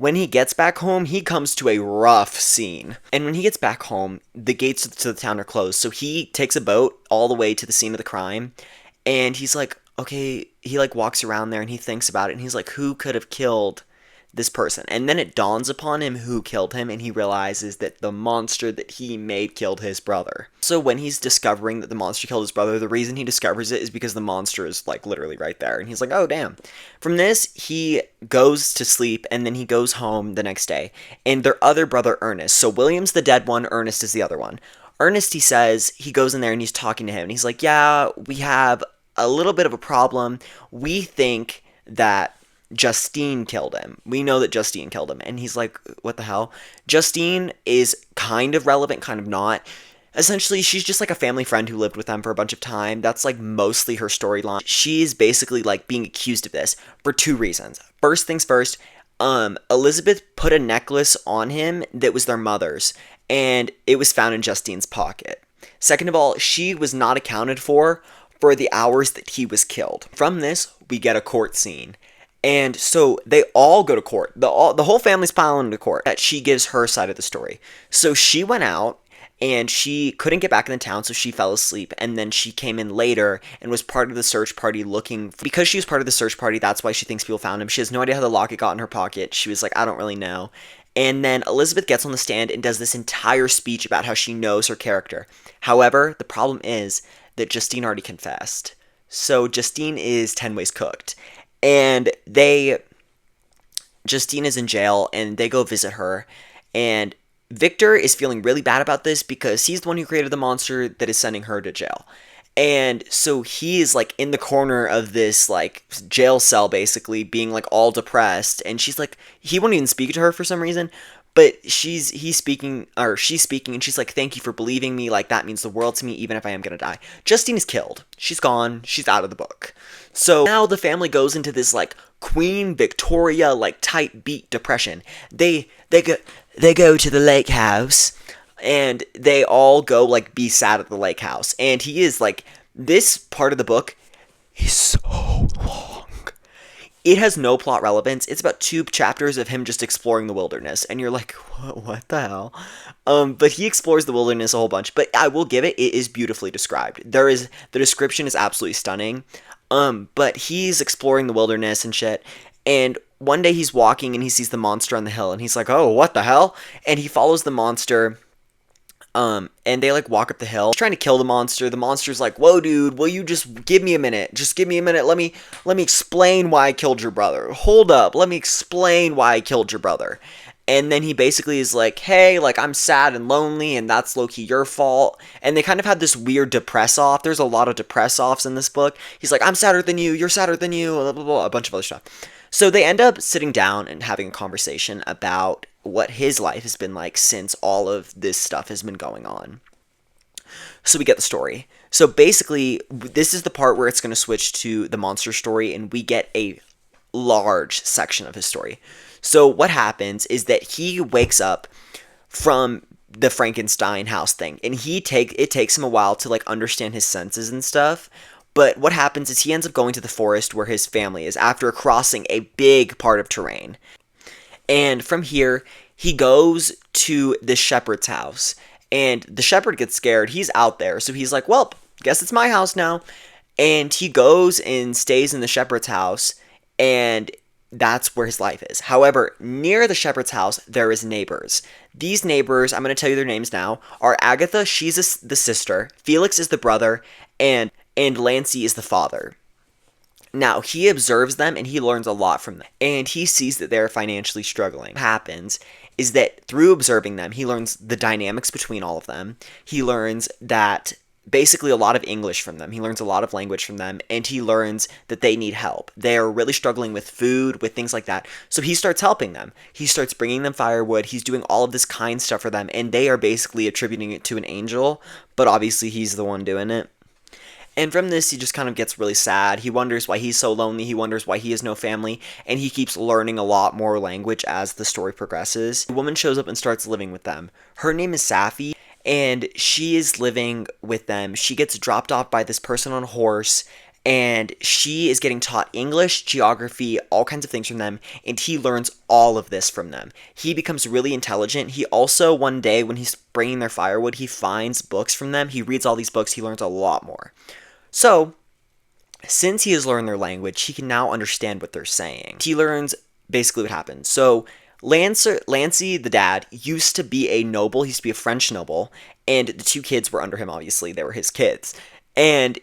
When he gets back home, he comes to a rough scene. And when he gets back home, the gates to the town are closed. So he takes a boat all the way to the scene of the crime. And he's like, okay, he like walks around there and he thinks about it. And he's like, who could have killed this person? And then it dawns upon him who killed him. And he realizes that the monster that he made killed his brother. So when he's discovering that the monster killed his brother, the reason he discovers it is because the monster is like literally right there. And he's like, oh, damn. From this, he goes to sleep and then he goes home the next day. And their other brother, Ernest. So William's the dead one. Ernest is the other one. Ernest, he says, he goes in there and he's talking to him. And he's like, yeah, we have a little bit of a problem. We think that Justine killed him. We know that Justine killed him. And he's like, what the hell? Justine is kind of relevant, kind of not. Essentially, she's just like a family friend who lived with them for a bunch of time. That's like mostly her storyline. She's basically like being accused of this for two reasons. First things first, Elizabeth put a necklace on him that was their mother's, and it was found in Justine's pocket. Second of all, she was not accounted for the hours that he was killed. From this, we get a court scene. And so they all go to court. The whole family's piling into court. That she gives her side of the story. So she went out and she couldn't get back in the town, so she fell asleep. And then she came in later and was part of the search party because she was part of the search party, that's why she thinks people found him. She has no idea how the locket got in her pocket. She was like, I don't really know. And then Elizabeth gets on the stand and does this entire speech about how she knows her character. However, the problem is that Justine already confessed. So Justine is 10 ways cooked. And Justine is in jail, and they go visit her, and Victor is feeling really bad about this because he's the one who created the monster that is sending her to jail. And so he is like in the corner of this like jail cell, basically being like all depressed, and she's like, he won't even speak to her for some reason, but she's speaking, and she's like, thank you for believing me, like that means the world to me, even if I am gonna die. Justine is killed. She's gone. She's out of the book. So now the family goes into this like Queen Victoria like tight beat depression. They go to the lake house, and they all go like be sad at the lake house. And he is like, this part of the book is so long. It has no plot relevance. It's about 2 chapters of him just exploring the wilderness, and you're like, what the hell? But he explores the wilderness a whole bunch. But I will give it is beautifully described. The description is absolutely stunning. But he's exploring the wilderness and shit, and one day he's walking and he sees the monster on the hill, and he's like, oh, what the hell? And he follows the monster. And they like walk up the hill. He's trying to kill the monster. The monster's like, whoa, dude, will you just give me a minute? Just give me a minute. Let me explain why I killed your brother. Hold up. Let me explain why I killed your brother. And then he basically is like, hey, like, I'm sad and lonely, and that's low-key your fault. And they kind of had this weird depress-off. There's a lot of depress-offs in this book. He's like, I'm sadder than you, you're sadder than you, blah, blah, blah, a bunch of other stuff. So they end up sitting down and having a conversation about what his life has been like since all of this stuff has been going on. So we get the story. So basically, this is the part where it's going to switch to the monster story, and we get a large section of his story. So what happens is that he wakes up from the Frankenstein house thing, and it takes him a while to like understand his senses and stuff. But what happens is he ends up going to the forest where his family is after crossing a big part of terrain. And from here, he goes to the shepherd's house, and the shepherd gets scared. He's out there, so he's like, well, guess it's my house now. And he goes and stays in the shepherd's house, and that's where his life is. However, near the shepherd's house, there is neighbors. These neighbors, I'm going to tell you their names now, are Agatha, she's the sister, Felix is the brother, and Lancy is the father. Now, he observes them, and he learns a lot from them. And he sees that they're financially struggling. What happens is that through observing them, he learns the dynamics between all of them. He learns that basically a lot of English from them. He learns a lot of language from them, and he learns that they need help. They're really struggling with food, with things like that. So he starts helping them. He starts bringing them firewood. He's doing all of this kind stuff for them, and they are basically attributing it to an angel, but obviously he's the one doing it. And from this, he just kind of gets really sad. He wonders why he's so lonely. He wonders why he has no family. And he keeps learning a lot more language as the story progresses. A woman shows up and starts living with them. Her name is Safi, and she is living with them. She gets dropped off by this person on a horse, and she is getting taught English, geography, all kinds of things from them, and he learns all of this from them. He becomes really intelligent. He also, one day, when he's bringing their firewood, he finds books from them. He reads all these books. He learns a lot more. So, since he has learned their language, he can now understand what they're saying. He learns basically what happens. So, Lancey, the dad, used to be a noble. He used to be a French noble, and the two kids were under him, obviously. They were his kids. And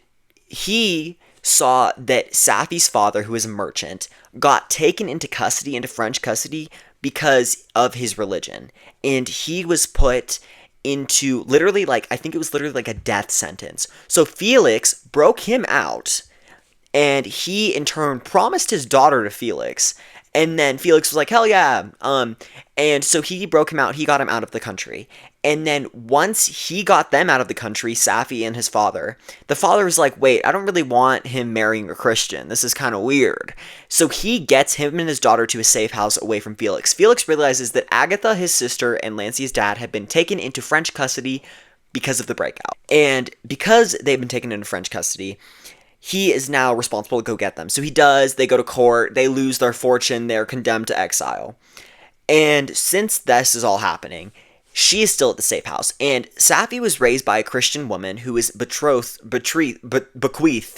he saw that Safi's father, who is a merchant, got taken into custody, into French custody, because of his religion. And he was put into literally, like, I think it was literally like a death sentence. So Felix broke him out, and he in turn promised his daughter to Felix. And then Felix was like, hell yeah. And so he broke him out. He got him out of the country. And then once he got them out of the country, Safi and his father, the father was like, wait, I don't really want him marrying a Christian. This is kind of weird. So he gets him and his daughter to a safe house away from Felix. Felix realizes that Agatha, his sister, and Lancey's dad had been taken into French custody because of the breakout. And because they've been taken into French custody, he is now responsible to go get them. So he does. They go to court. They lose their fortune. They're condemned to exile. And since this is all happening, she is still at the safe house. And Safi was raised by a Christian woman who is bequeathed,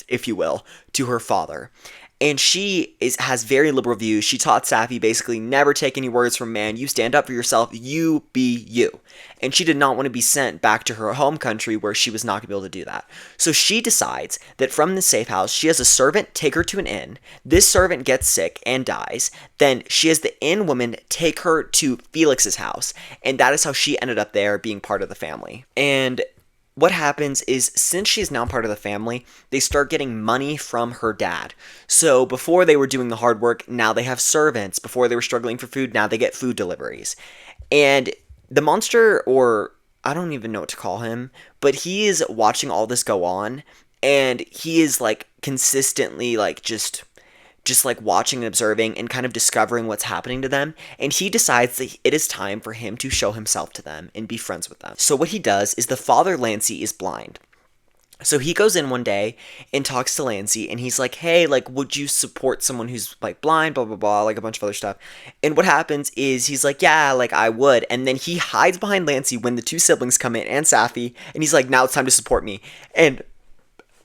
if you will, to her father. And she has very liberal views. She taught Safi basically never take any words from man. You stand up for yourself. You be you. And she did not want to be sent back to her home country where she was not going to be able to do that. So she decides that from the safe house, she has a servant take her to an inn. This servant gets sick and dies. Then she has the inn woman take her to Felix's house. And that is how she ended up there being part of the family. And what happens is, since she's now part of the family, they start getting money from her dad. So before they were doing the hard work, now they have servants. Before they were struggling for food, now they get food deliveries. And the monster, or I don't even know what to call him, but he is watching all this go on, and he is like consistently like just like watching and observing and kind of discovering what's happening to them, and he decides that it is time for him to show himself to them and be friends with them. So what he does is, the father, Lancey, is blind. So he goes in one day and talks to Lancey, and he's like, hey, like, would you support someone who's like blind, blah, blah, blah, like a bunch of other stuff. And what happens is he's like, yeah, like I would. And then he hides behind Lancey when the two siblings come in and Safi, and he's like, now it's time to support me. And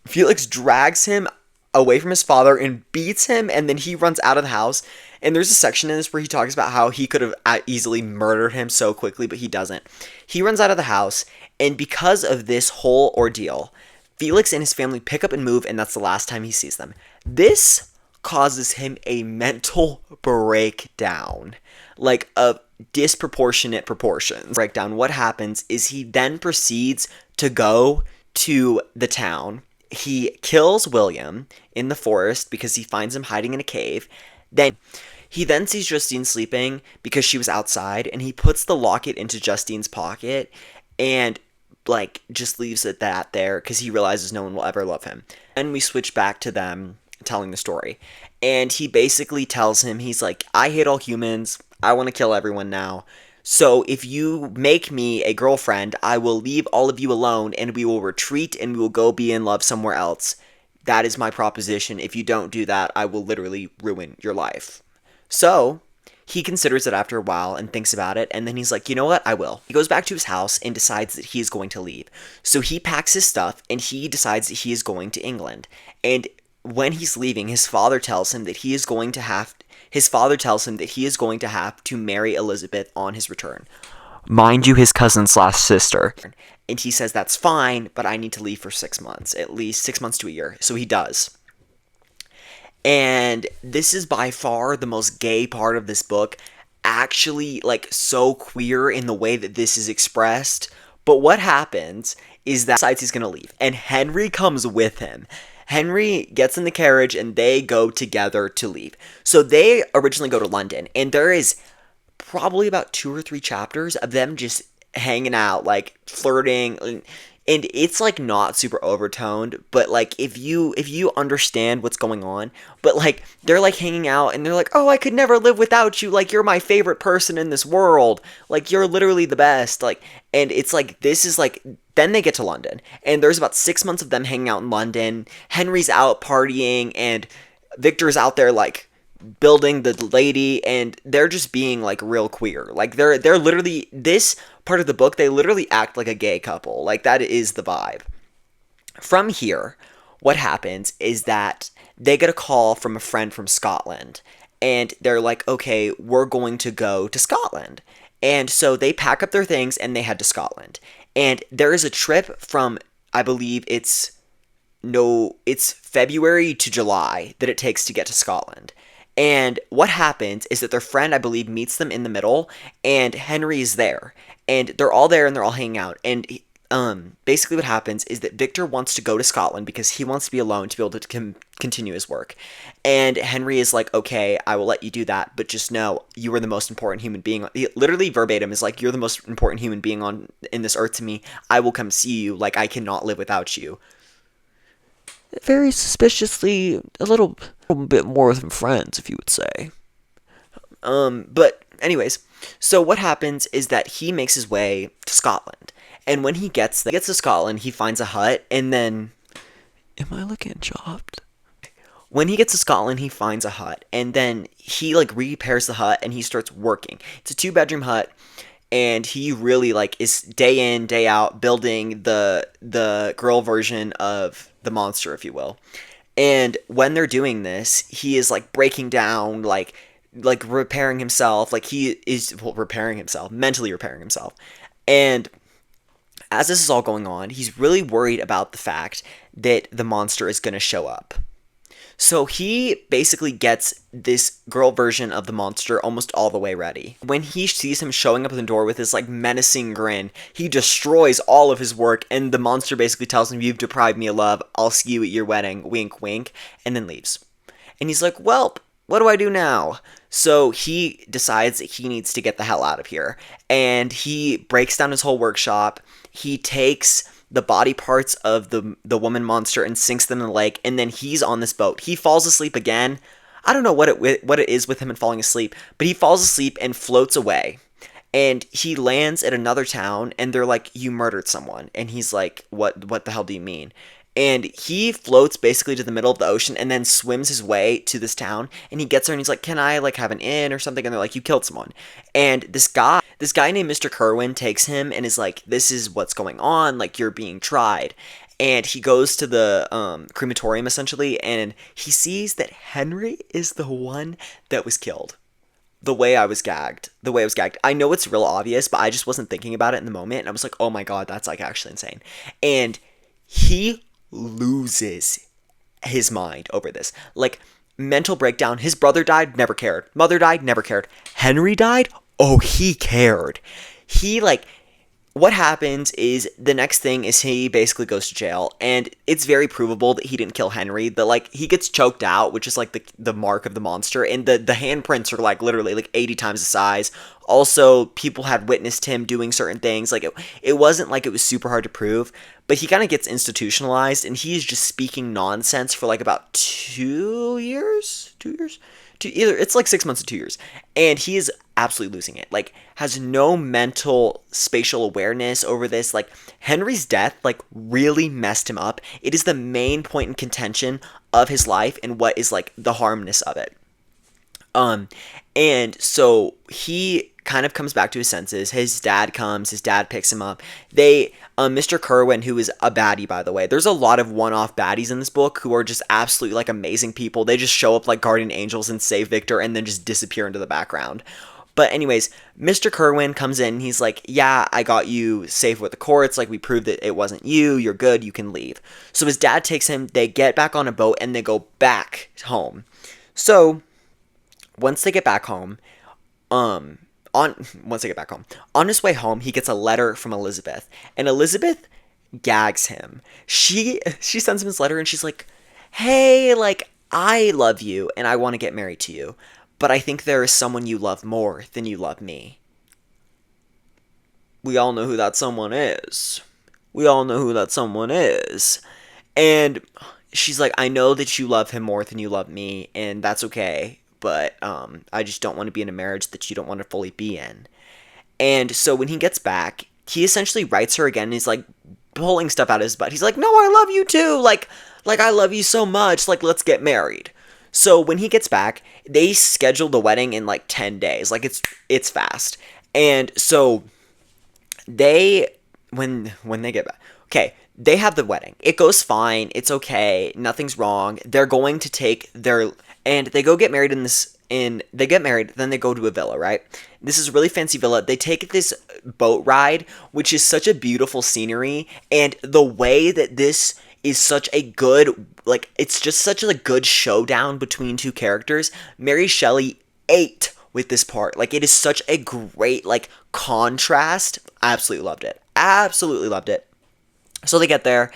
Felix drags him away from his father and beats him, and then he runs out of the house. And there's a section in this where he talks about how he could have easily murdered him so quickly, but he doesn't. He runs out of the house, and because of this whole ordeal, Felix and his family pick up and move, and that's the last time he sees them. This causes him a mental breakdown, like of disproportionate proportions. Breakdown. What happens is he then proceeds to go to the town. He kills William in the forest because he finds him hiding in a cave. Then he sees Justine sleeping because she was outside, and he puts the locket into Justine's pocket and like just leaves it that there because he realizes no one will ever love him. And we switch back to them telling the story, and he basically tells him, he's like, I hate all humans. I want to kill everyone now. So if you make me a girlfriend, I will leave all of you alone, and we will retreat, and we will go be in love somewhere else. That is my proposition. If you don't do that, I will literally ruin your life. So he considers it after a while and thinks about it, and then he's like, you know what? I will. He goes back to his house and decides that he is going to leave. So he packs his stuff, and he decides that he is going to England. And when he's leaving, his father tells him that he is going to have to marry Elizabeth on his return. Mind you, his cousin/sister. And he says, that's fine, but I need to leave for 6 months, at least 6 months to a year. So he does. And this is by far the most gay part of this book. Actually, like, so queer in the way that this is expressed. But what happens is that he decides he's going to leave. And Henry comes with him. Henry gets in the carriage, and they go together to leave. So they originally go to London, and there is probably about 2 or 3 chapters of them just hanging out, like flirting. and it's like not super overtoned, but like if you understand what's going on, but like they're like hanging out and they're like, "Oh, I could never live without you. Like you're my favorite person in this world. Like you're literally the best." Like, and it's like this is like then they get to London and there's about 6 months of them hanging out in London. Henry's out partying and Victor's out there like building the lady, and they're just being like real queer. Like they're literally, this part of the book, they literally act like a gay couple. Like that is the vibe. From here, what happens is that they get a call from a friend from Scotland, and they're like, okay, we're going to go to Scotland. And so they pack up their things and they head to Scotland. And there is a trip from, I believe it's February to July that it takes to get to Scotland. And what happens is that their friend, I believe, meets them in the middle, and Henry is there. And they're all there and they're all hanging out. And basically what happens is that Victor wants to go to Scotland because he wants to be alone to be able to continue his work. And Henry is like, okay, I will let you do that, but just know you are the most important human being. He, literally verbatim is like, you're the most important human being on in this earth to me. I will come see you. Like I cannot live without you. Very suspiciously, a bit more than friends, if you would say. But anyways, so what happens is that he makes his way to Scotland, and when he gets to Scotland, he finds a hut, and then, am I looking chopped? When he gets to Scotland, he finds a hut, and then he like repairs the hut, and he starts working. It's a 2-bedroom hut, and he really like is day in day out building the girl version of the monster, if you will. And when they're doing this, he is like breaking down, like repairing himself, like he is, well, repairing himself, mentally repairing himself. And as this is all going on, he's really worried about the fact that the monster is going to show up. So he basically gets this girl version of the monster almost all the way ready. When he sees him showing up at the door with this like menacing grin, he destroys all of his work, and the monster basically tells him, "You've deprived me of love, I'll see you at your wedding, wink wink," and then leaves. And he's like, "Well, what do I do now?" So he decides that he needs to get the hell out of here. And he breaks down his whole workshop. He takes the body parts of the woman monster and sinks them in the lake, and then he's on this boat. He falls asleep again. I don't know what it is with him and falling asleep, but he falls asleep and floats away. And he lands at another town, and they're like, "You murdered someone." And he's like, What the hell do you mean?" And he floats basically to the middle of the ocean and then swims his way to this town. And he gets there and he's like, "Can I like have an inn or something?" And they're like, "You killed someone." And this guy named Mr. Kerwin takes him and is like, "This is what's going on. Like you're being tried." And he goes to the crematorium essentially, and he sees that Henry is the one that was killed. The way I was gagged. I know it's real obvious, but I just wasn't thinking about it in the moment. And I was like, "Oh my God, that's like actually insane." And he loses his mind over this. Like, mental breakdown. His brother died, never cared. Mother died, never cared. Henry died? Oh, he cared. He, like, what happens is the next thing is he basically goes to jail, and it's very provable that he didn't kill Henry. That like he gets choked out, which is like the mark of the monster, and the handprints are like literally like 80 times the size. Also, people had witnessed him doing certain things. Like it wasn't like it was super hard to prove, but he kind of gets institutionalized, and he's just speaking nonsense for like about 2 years. 2 years. Either it's like 6 months to 2 years, and he is absolutely losing it. Like, has no mental spatial awareness over this. Like, Henry's death like really messed him up. It is the main point in contention of his life and what is like the harmness of it. And so he kind of comes back to his senses. His dad comes, his dad picks him up. Mr. Kerwin, who is a baddie, by the way. There's a lot of one-off baddies in this book who are just absolutely like amazing people. They just show up like guardian angels and save Victor and then just disappear into the background. But anyways, Mr. Kerwin comes in, he's like, "Yeah, I got you safe with the courts, like we proved that it wasn't you, you're good, you can leave." So his dad takes him, they get back on a boat, and they go back home. So, once they get back home, on his way home, he gets a letter from Elizabeth, and Elizabeth gags him. She sends him this letter, and she's like, "Hey, like, I love you, and I want to get married to you. But I think there is someone you love more than you love me." We all know who that someone is. We all know who that someone is. And she's like, I know that you love him more than you love me, and that's okay. But I just don't want to be in a marriage that you don't want to fully be in. And so when he gets back, he essentially writes her again. And he's like pulling stuff out of his butt. He's like, "No, I love you too. Like I love you so much. Like let's get married." So when he gets back, they schedule the wedding in like 10 days. Like it's fast. And so they when they get back, okay, they have the wedding. It goes fine. It's okay. Nothing's wrong. They're going to take their and they go get married in this in they get married, then they go to a villa, right? This is a really fancy villa. They take this boat ride, which is such a beautiful scenery, and the way that this is such a good it's just such a good showdown between two characters. Mary Shelley ate with this part. Like it is such a great contrast. I absolutely loved it. Absolutely loved it. So they get there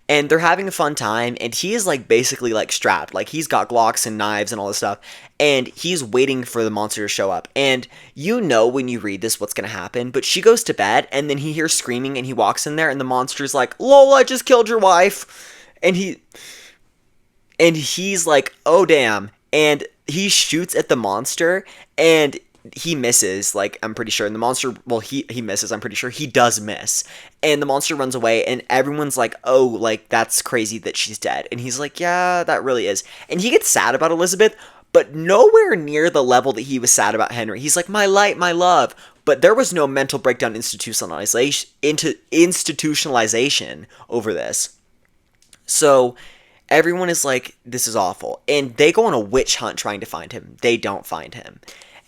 and they're having a fun time, and he is basically strapped. Like he's got Glocks and knives and all this stuff, and he's waiting for the monster to show up. And you know when you read this what's gonna happen, but she goes to bed and then he hears screaming and he walks in there and the monster's like, "Lol, I just killed your wife." And he's like, "Oh damn." And he shoots at the monster and he misses, I'm pretty sure. And the monster, well, he misses, I'm pretty sure. He does miss. And the monster runs away, and everyone's like, "Oh, that's crazy that she's dead." And he's like, "Yeah, that really is." And he gets sad about Elizabeth, but nowhere near the level that he was sad about Henry. He's like, "My light, my love." But there was no mental breakdown institutionalization over this. So everyone is like, "This is awful." And they go on a witch hunt trying to find him. They don't find him.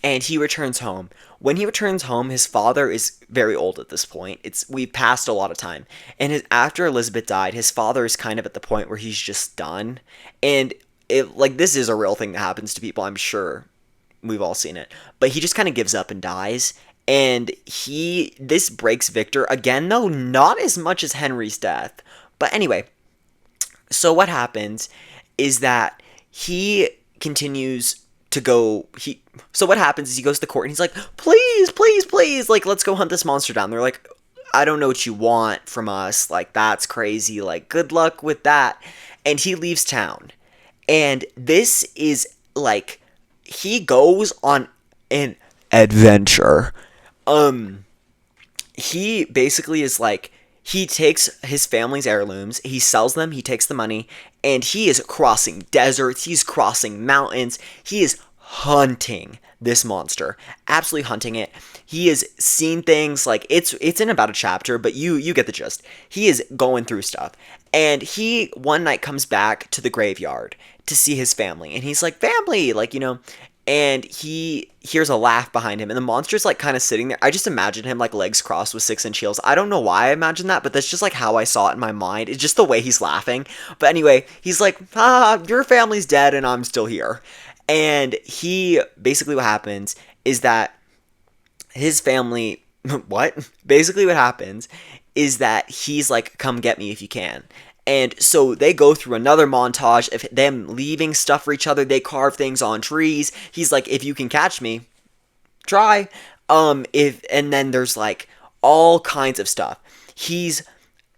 And he returns home. When he returns home, his father is very old at this point. We've passed a lot of time. And after Elizabeth died, his father is kind of at the point where he's just done. And this is a real thing that happens to people, I'm sure. We've all seen it. But he just kind of gives up and dies. And this breaks Victor again, though not as much as Henry's death. But anyway, so what happens is that he continues to go. So what happens is he goes to the court and he's like, "Please, please, please, let's go hunt this monster down." They're like, "I don't know what you want from us. That's crazy. Good luck with that." And he leaves town. And this is he goes on an adventure. He basically is he takes his family's heirlooms, he sells them, he takes the money, and he is crossing deserts, he's crossing mountains, he is hunting this monster, absolutely hunting it. He has seen things it's in about a chapter, but you get the gist. He is going through stuff, and he one night comes back to the graveyard to see his family, and he's like, "Family," and he hears a laugh behind him, and the monster's kind of sitting there. I just imagine him legs crossed with 6-inch heels. I don't know why I imagine that, but that's just how I saw it in my mind. It's just the way he's laughing. But anyway, he's like, "Your family's dead and I'm still here." And he basically what happens is that his family what? Basically what happens is that he's like, "Come get me if you can." And so they go through another montage of them leaving stuff for each other. They carve things on trees. He's like, "If you can catch me, try." And then there's all kinds of stuff. He's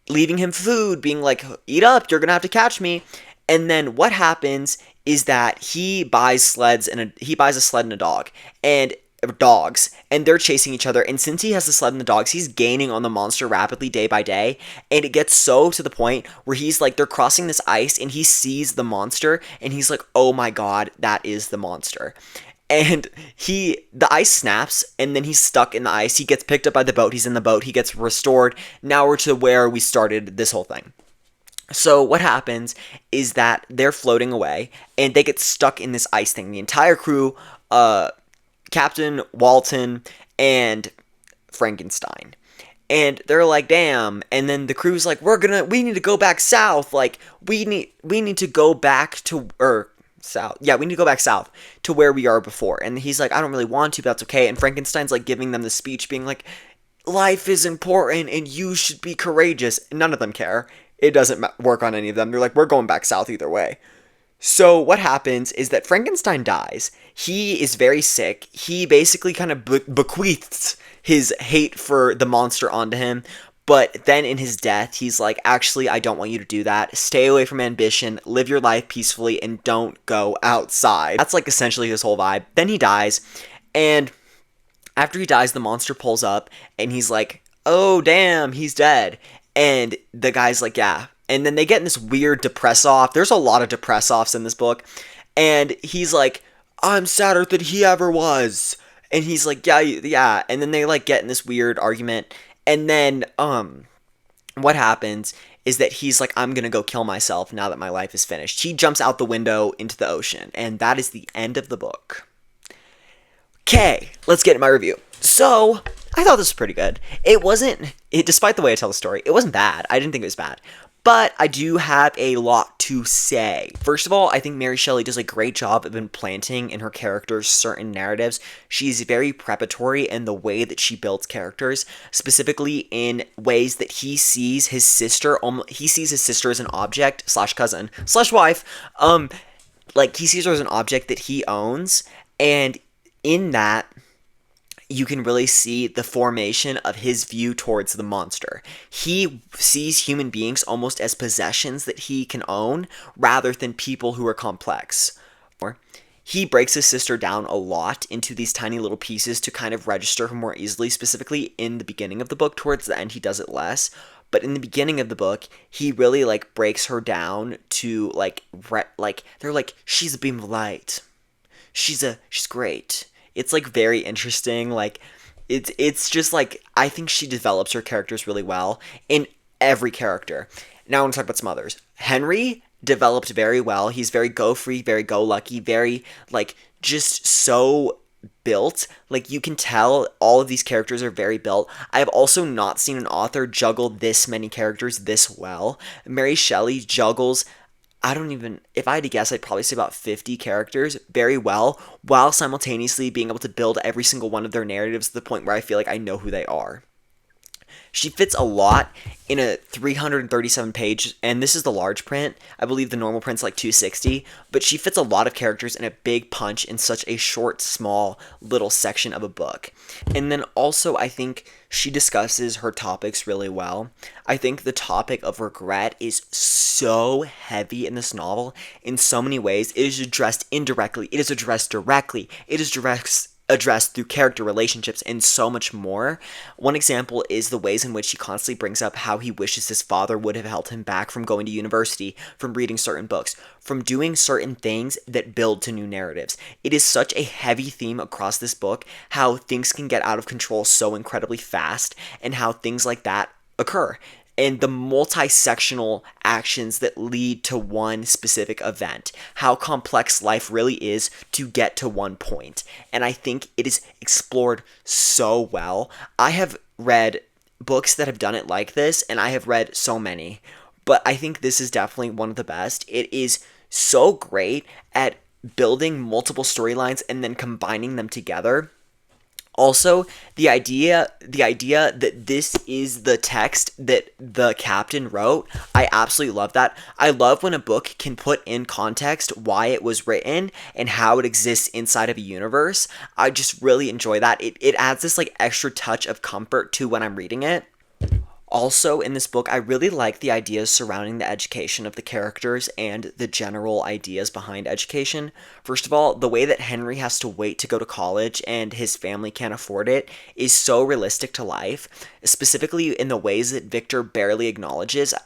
leaving him food, being like, "Eat up, you're gonna have to catch me." And then what happens is that he buys a sled and a dog, and dogs, and they're chasing each other. And since he has the sled and the dogs, he's gaining on the monster rapidly day by day. And it gets so to the point where he's they're crossing this ice, and he sees the monster, and he's like, "Oh my god, that is the monster." And the ice snaps, and then he's stuck in the ice. He gets picked up by the boat. He's in the boat. He gets restored. Now we're to where we started this whole thing. So what happens is that they're floating away, and they get stuck in this ice thing. The entire crew, Captain Walton and Frankenstein. And they're like, "Damn." And then the crew's like, we need to go back south. We need to go back to, south. Yeah, we need to go back south to where we are before. And he's like, "I don't really want to, but that's okay." And Frankenstein's giving them the speech being like, "Life is important and you should be courageous." None of them care. It doesn't work on any of them. They're like, "We're going back south either way." So what happens is that Frankenstein dies. He is very sick. He basically kind of bequeaths his hate for the monster onto him. But then in his death, he's like, actually, I don't want you to do that. Stay away from ambition, live your life peacefully, and don't go outside. That's like essentially his whole vibe. Then he dies, and after he dies, the monster pulls up, and he's like, oh, damn, he's dead. And the guy's like, yeah. And then they get in this weird depress off. There's a lot of depress offs in this book. And he's like, I'm sadder than he ever was. And he's like, yeah, yeah. And then they like get in this weird argument. And then, what happens is that he's like, I'm gonna go kill myself now that my life is finished. He jumps out the window into the ocean. And that is the end of the book. Okay, let's get into my review. So, I thought this was pretty good. Despite the way I tell the story, it wasn't bad. I didn't think it was bad. But I do have a lot to say. First of all, I think Mary Shelley does a great job of implanting in her characters certain narratives. She's very preparatory in the way that she builds characters, specifically in ways that he sees his sister as an object / cousin / wife. Like he sees her as an object that he owns, and in that, you can really see the formation of his view towards the monster. He sees human beings almost as possessions that he can own, rather than people who are complex. He breaks his sister down a lot into these tiny little pieces to kind of register her more easily, specifically in the beginning of the book. Towards the end, he does it less. But in the beginning of the book, he really, like, breaks her down to, they're like, she's a beam of light. She's great. It's, like, very interesting. Like, it's just, like, I think she develops her characters really well in every character. Now I want to talk about some others. Henry developed very well. He's very go-free, very go-lucky, very, like, just so built. Like, you can tell all of these characters are very built. I have also not seen an author juggle this many characters this well. Mary Shelley juggles, if I had to guess, I'd probably say about 50 characters very well, while simultaneously being able to build every single one of their narratives to the point where I feel like I know who they are. She fits a lot in a 337 page, and this is the large print. I believe the normal print's like 260, but she fits a lot of characters in a big punch in such a short, small, little section of a book. And then also, I think she discusses her topics really well. I think the topic of regret is so heavy in this novel in so many ways. It is addressed indirectly, it is addressed directly, it is addressed through character relationships and so much more. One example is the ways in which he constantly brings up how he wishes his father would have held him back from going to university, from reading certain books, from doing certain things that build to new narratives. It is such a heavy theme across this book, how things can get out of control so incredibly fast, and how things like that occur, and the multi-sectional actions that lead to one specific event, how complex life really is to get to one point. And I think it is explored so well. I have read books that have done it like this, and I have read so many, but I think this is definitely one of the best. It is so great at building multiple storylines and then combining them together. Also, the idea that this is the text that the captain wrote, I absolutely love that. I love when a book can put in context why it was written and how it exists inside of a universe. I just really enjoy that. It adds this like extra touch of comfort to when I'm reading it. Also, in this book, I really like the ideas surrounding the education of the characters and the general ideas behind education. First of all, the way that Henry has to wait to go to college and his family can't afford it is so realistic to life, specifically in the ways that Victor barely acknowledges it.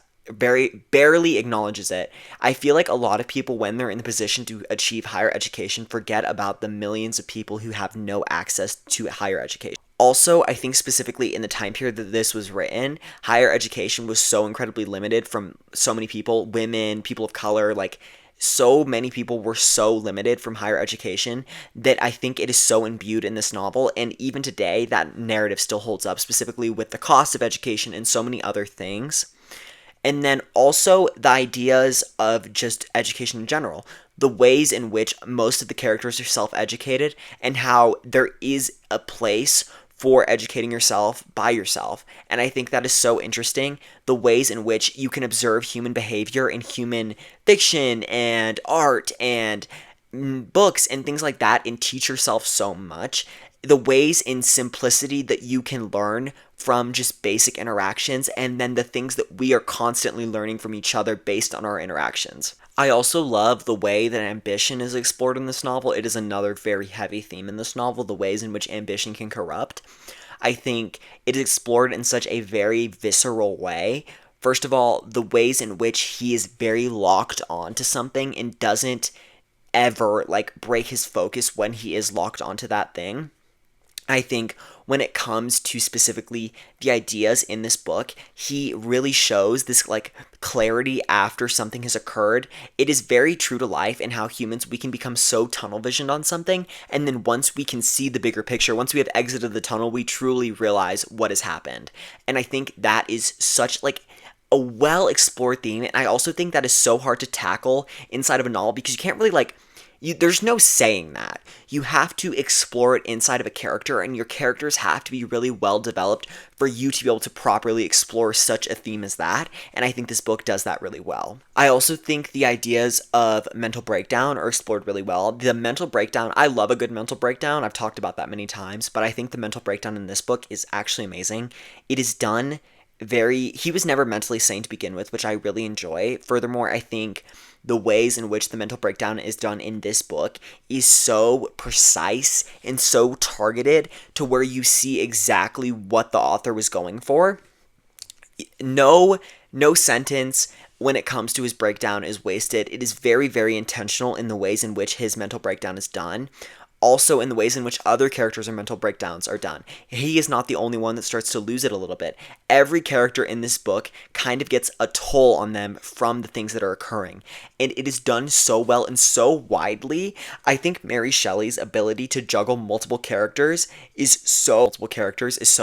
I feel like a lot of people, when they're in the position to achieve higher education, forget about the millions of people who have no access to higher education. Also, I think specifically in the time period that this was written, higher education was so incredibly limited from so many people, women, people of color, like so many people were so limited from higher education that I think it is so imbued in this novel. And even today, that narrative still holds up, specifically with the cost of education and so many other things. And then also the ideas of just education in general, the ways in which most of the characters are self-educated and how there is a place for educating yourself by yourself. And I think that is so interesting, the ways in which you can observe human behavior in human fiction and art and books and things like that and teach yourself so much. the ways in simplicity that you can learn from just basic interactions, and then the things that we are constantly learning from each other based on our interactions. I also love the way that ambition is explored in this novel. It is another very heavy theme in this novel, the ways in which ambition can corrupt. I think it is explored in such a very visceral way. First of all, the ways in which he is very locked on to something and doesn't ever like break his focus when he is locked onto that thing. I think when it comes to specifically the ideas in this book, he really shows this like clarity after something has occurred. It is very true to life in how humans, we can become so tunnel visioned on something, and then once we can see the bigger picture, once we have exited the tunnel, we truly realize what has happened. And I think that is such like a well explored theme, and I also think that is so hard to tackle inside of a novel because you can't really like there's no saying that. You have to explore it inside of a character, and your characters have to be really well developed for you to be able to properly explore such a theme as that, and I think this book does that really well. I also think the ideas of mental breakdown are explored really well. The mental breakdown, I love a good mental breakdown. I've talked about that many times, but I think the mental breakdown in this book is actually amazing. It is done he was never mentally sane to begin with, which I really enjoy. Furthermore, I think the ways in which the mental breakdown is done in this book is so precise and so targeted to where you see exactly what the author was going for. No sentence when it comes to his breakdown is wasted. It is very, very intentional in the ways in which his mental breakdown is done. Also in the ways in which other characters' or mental breakdowns are done. He is not the only one that starts to lose it a little bit. Every character in this book kind of gets a toll on them from the things that are occurring. And it is done so well and so widely. I think Mary Shelley's ability to juggle multiple characters is so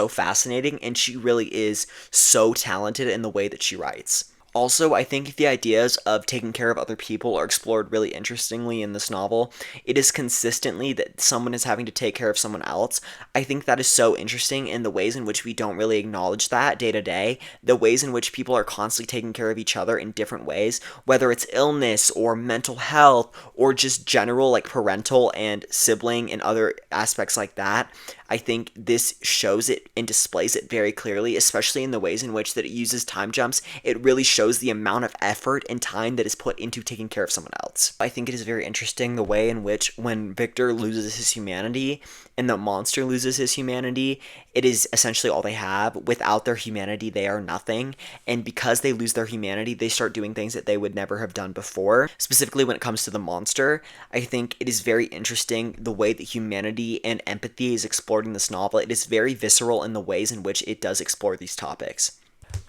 fascinating, and she really is so talented in the way that she writes. Also, I think the ideas of taking care of other people are explored really interestingly in this novel. It is consistently that someone is having to take care of someone else. I think that is so interesting in the ways in which we don't really acknowledge that day to day, the ways in which people are constantly taking care of each other in different ways, whether it's illness or mental health or just general like parental and sibling and other aspects like that. I think this shows it and displays it very clearly, especially in the ways in which that it uses time jumps. It really shows the amount of effort and time that is put into taking care of someone else. I think it is very interesting the way in which when Victor loses his humanity and the monster loses his humanity, it is essentially all they have. Without their humanity, they are nothing. And because they lose their humanity, they start doing things that they would never have done before. Specifically when it comes to the monster, I think it is very interesting the way that humanity and empathy is explored in this novel. It is very visceral in the ways in which it does explore these topics.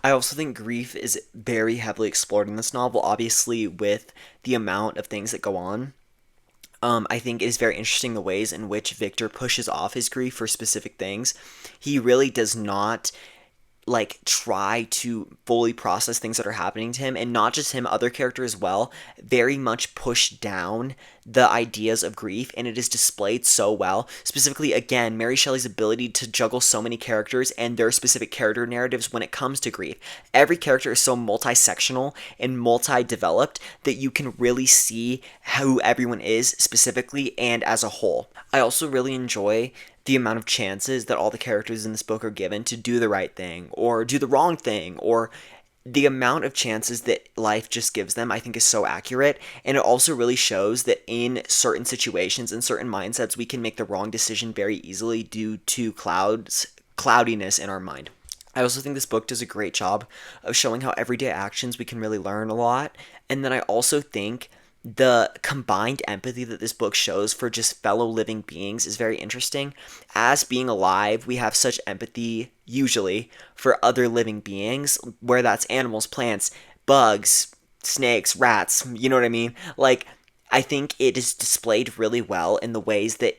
I also think grief is very heavily explored in this novel, obviously with the amount of things that go on. I think it is very interesting the ways in which Victor pushes off his grief for specific things. He really does not like try to fully process things that are happening to him, and not just him, other characters as well very much push down the ideas of grief, and it is displayed so well. Specifically, again, Mary Shelley's ability to juggle so many characters and their specific character narratives when it comes to grief. Every character is so multi-sectional and multi-developed that you can really see who everyone is specifically and as a whole. I also really enjoy the amount of chances that all the characters in this book are given to do the right thing or do the wrong thing, or the amount of chances that life just gives them, I think is so accurate. And it also really shows that in certain situations and certain mindsets, we can make the wrong decision very easily due to cloudiness in our mind. I also think this book does a great job of showing how everyday actions we can really learn a lot. And then I also think the combined empathy that this book shows for just fellow living beings is very interesting. As being alive, we have such empathy, usually, for other living beings, where that's animals, plants, bugs, snakes, rats, you know what I mean? Like, I think it is displayed really well in the ways that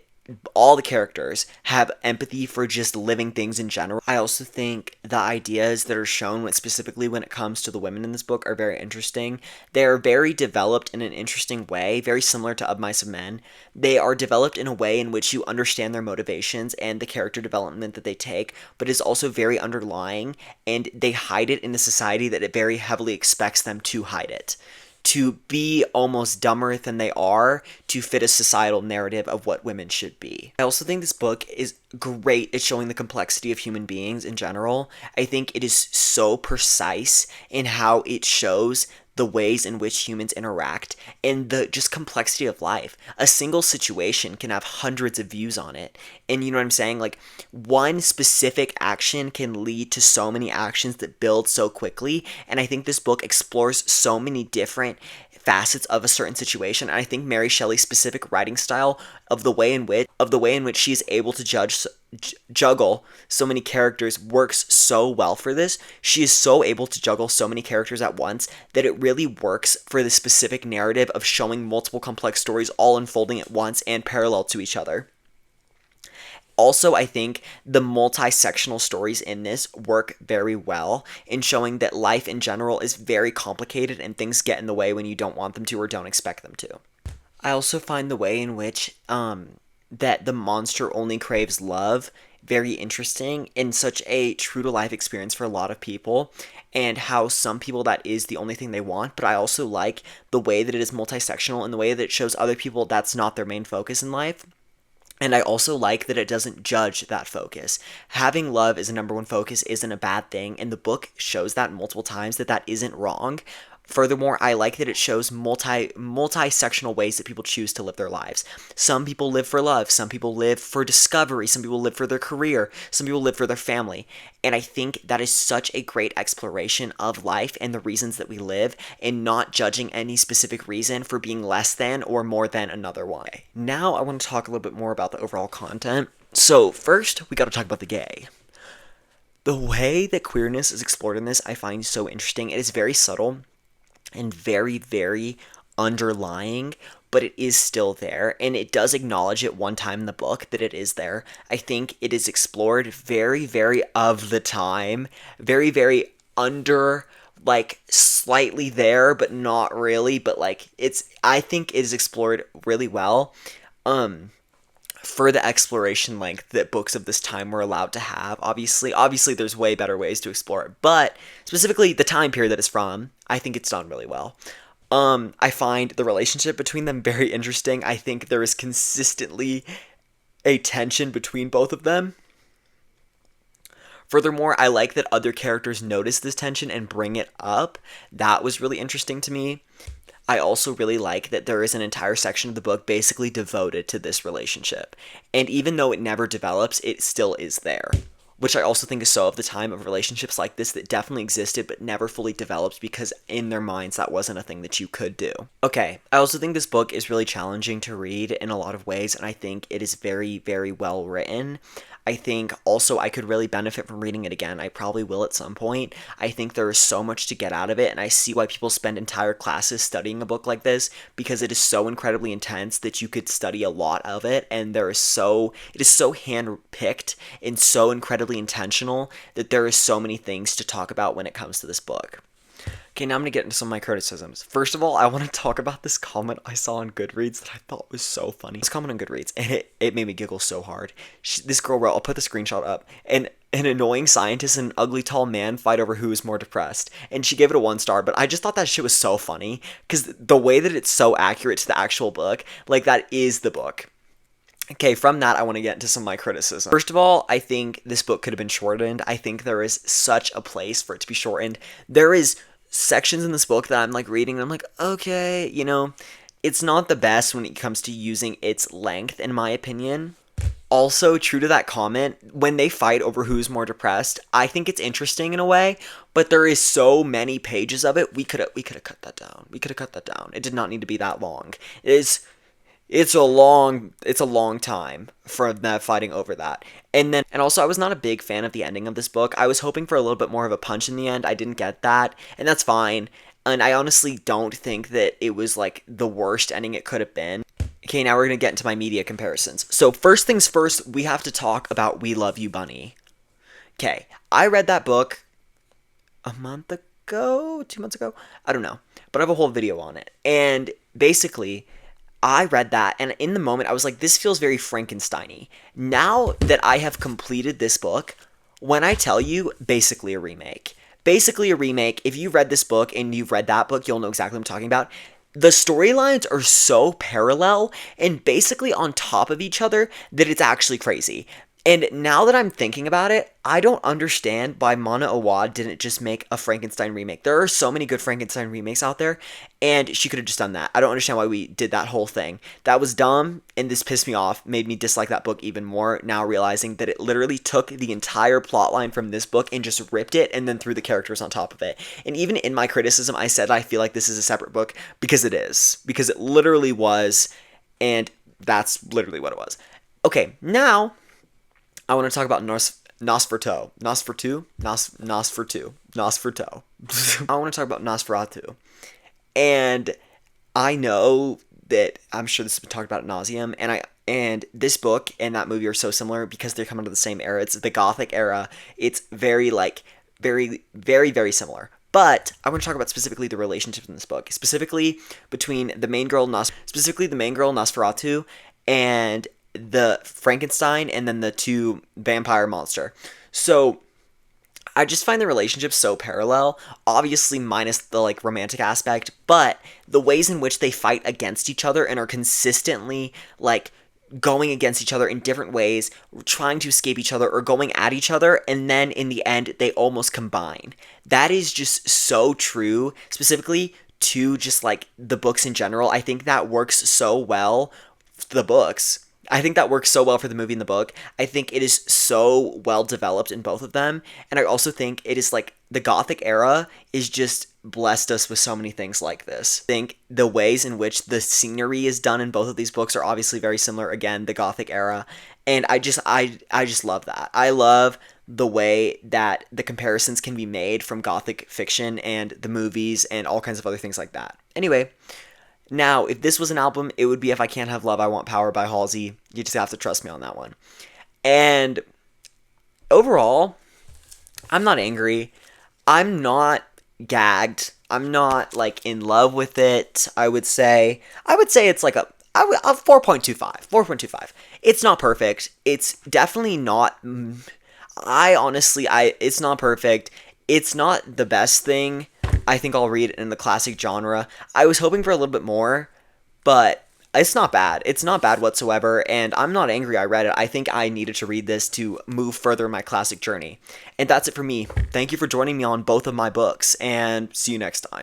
all the characters have empathy for just living things in general. I also think the ideas that are shown specifically when it comes to the women in this book are very interesting. They are very developed in an interesting way, very similar to Of Mice and Men. They are developed in a way in which you understand their motivations and the character development that they take, but is also very underlying, and they hide it in a society that it very heavily expects them to hide it. to be almost dumber than they are to fit a societal narrative of what women should be. I also think this book is great at showing the complexity of human beings in general. I think it is so precise in how it shows the ways in which humans interact and the just complexity of life. A single situation can have hundreds of views on it. And you know what I'm saying? Like, one specific action can lead to so many actions that build so quickly. And I think this book explores so many different facets of a certain situation. And I think Mary Shelley's specific writing style of the way in which she is able to juggle so many characters works so well for this. She is so able to juggle so many characters at once that it really works for the specific narrative of showing multiple complex stories all unfolding at once and parallel to each other. Also, I think the multi-sectional stories in this work very well in showing that life in general is very complicated and things get in the way when you don't want them to or don't expect them to. I also find the way in which that the monster only craves love very interesting and such a true-to-life experience for a lot of people, and how some people that is the only thing they want. But I also like the way that it is multi-sectional and the way that it shows other people that's not their main focus in life. And I also like that it doesn't judge that focus. Having love as a number one focus isn't a bad thing, and the book shows that multiple times that isn't wrong. Furthermore, I like that it shows multi-sectional ways that people choose to live their lives. Some people live for love, some people live for discovery, some people live for their career, some people live for their family. And I think that is such a great exploration of life and the reasons that we live, and not judging any specific reason for being less than or more than another one. Now I want to talk a little bit more about the overall content. So first, we got to talk about the gay. The way that queerness is explored in this I find so interesting. It is very subtle and very, very underlying, but it is still there, and it does acknowledge it one time in the book that it is there. I think it is explored very, very of the time, very, very under, like, slightly there, but not really, but, like, I think it is explored really well, for the exploration length that books of this time were allowed to have. Obviously there's way better ways to explore it, but specifically the time period that it's from, I think it's done really well. I find the relationship between them very interesting. I think there is consistently a tension between both of them. Furthermore, I like that other characters notice this tension and bring it up. That was really interesting to me. I also really like that there is an entire section of the book basically devoted to this relationship. And even though it never develops, it still is there. Which I also think is so of the time of relationships like this that definitely existed but never fully developed because in their minds that wasn't a thing that you could do. Okay, I also think this book is really challenging to read in a lot of ways, and I think it is very, very well written. I think also I could really benefit from reading it again. I probably will at some point. I think there is so much to get out of it, and I see why people spend entire classes studying a book like this, because it is so incredibly intense that you could study a lot of it, and it is so hand-picked and so incredibly intentional that there is so many things to talk about when it comes to this book. Okay, now I'm going to get into some of my criticisms. First of all, I want to talk about this comment I saw on Goodreads that I thought was so funny. This comment on Goodreads, and it made me giggle so hard. This girl wrote, I'll put the screenshot up, and an annoying scientist and an ugly tall man fight over who is more depressed. And she gave it a 1 star, but I just thought that shit was so funny, because the way that it's so accurate to the actual book, like, that is the book. Okay, from that, I want to get into some of my criticism. First of all, I think this book could have been shortened. I think there is such a place for it to be shortened. There is sections in this book that I'm like reading and I'm like, okay, you know, it's not the best when it comes to using its length, in my opinion. Also, true to that comment, when they fight over who's more depressed, I think it's interesting in a way, but there is so many pages of it, we could have cut that down. We could have cut that down. It did not need to be that long. It's a long time for them fighting over that. And also I was not a big fan of the ending of this book. I was hoping for a little bit more of a punch in the end. I didn't get that, and that's fine. And I honestly don't think that it was like the worst ending it could have been. Okay, now we're going to get into my media comparisons. So first things first, we have to talk about We Love You, Bunny. Okay, I read that book a month ago, 2 months ago, I don't know, but I have a whole video on it. And basically, I read that, and in the moment, I was like, this feels very Frankenstein-y. Now that I have completed this book, when I tell you, basically a remake. Basically a remake. If you read this book and you've read that book, you'll know exactly what I'm talking about. The storylines are so parallel and basically on top of each other that it's actually crazy. And now that I'm thinking about it, I don't understand why Mana Awad didn't just make a Frankenstein remake. There are so many good Frankenstein remakes out there, and she could have just done that. I don't understand why we did that whole thing. That was dumb, and this pissed me off, made me dislike that book even more, now realizing that it literally took the entire plotline from this book and just ripped it and then threw the characters on top of it. And even in my criticism, I said I feel like this is a separate book because it is. Because it literally was, and that's literally what it was. Okay, now I want to talk about Nosferatu. I want to talk about Nosferatu. And I know that I'm sure this has been talked about ad nauseum, and this book and that movie are so similar because they're coming to the same era. It's the Gothic era. It's very very similar. But I want to talk about specifically the relationships in this book, specifically between the main girl Nosferatu and the Frankenstein and then the two vampire monster. So I just find the relationship so parallel, obviously minus the like romantic aspect, but the ways in which they fight against each other and are consistently like going against each other in different ways, trying to escape each other or going at each other, and then in the end they almost combine. That is just so true, specifically to just like the books in general. I think that works so well for the books. I think that works so well for the movie and the book. I think it is so well developed in both of them. And I also think it is like the Gothic era is just blessed us with so many things like this. I think the ways in which the scenery is done in both of these books are obviously very similar. Again, the Gothic era. And I just love that. I love the way that the comparisons can be made from Gothic fiction and the movies and all kinds of other things like that. Anyway, now, if this was an album, it would be If I Can't Have Love, I Want Power by Halsey. You just have to trust me on that one. And overall, I'm not angry. I'm not gagged. I'm not, like, in love with it, I would say. I would say it's like a 4.25. 4.25. It's not perfect. It's definitely not... it's not perfect. It's not the best thing I think I'll read in the classic genre. I was hoping for a little bit more, but it's not bad. It's not bad whatsoever, and I'm not angry I read it. I think I needed to read this to move further in my classic journey. And that's it for me. Thank you for joining me on both of my books, and see you next time.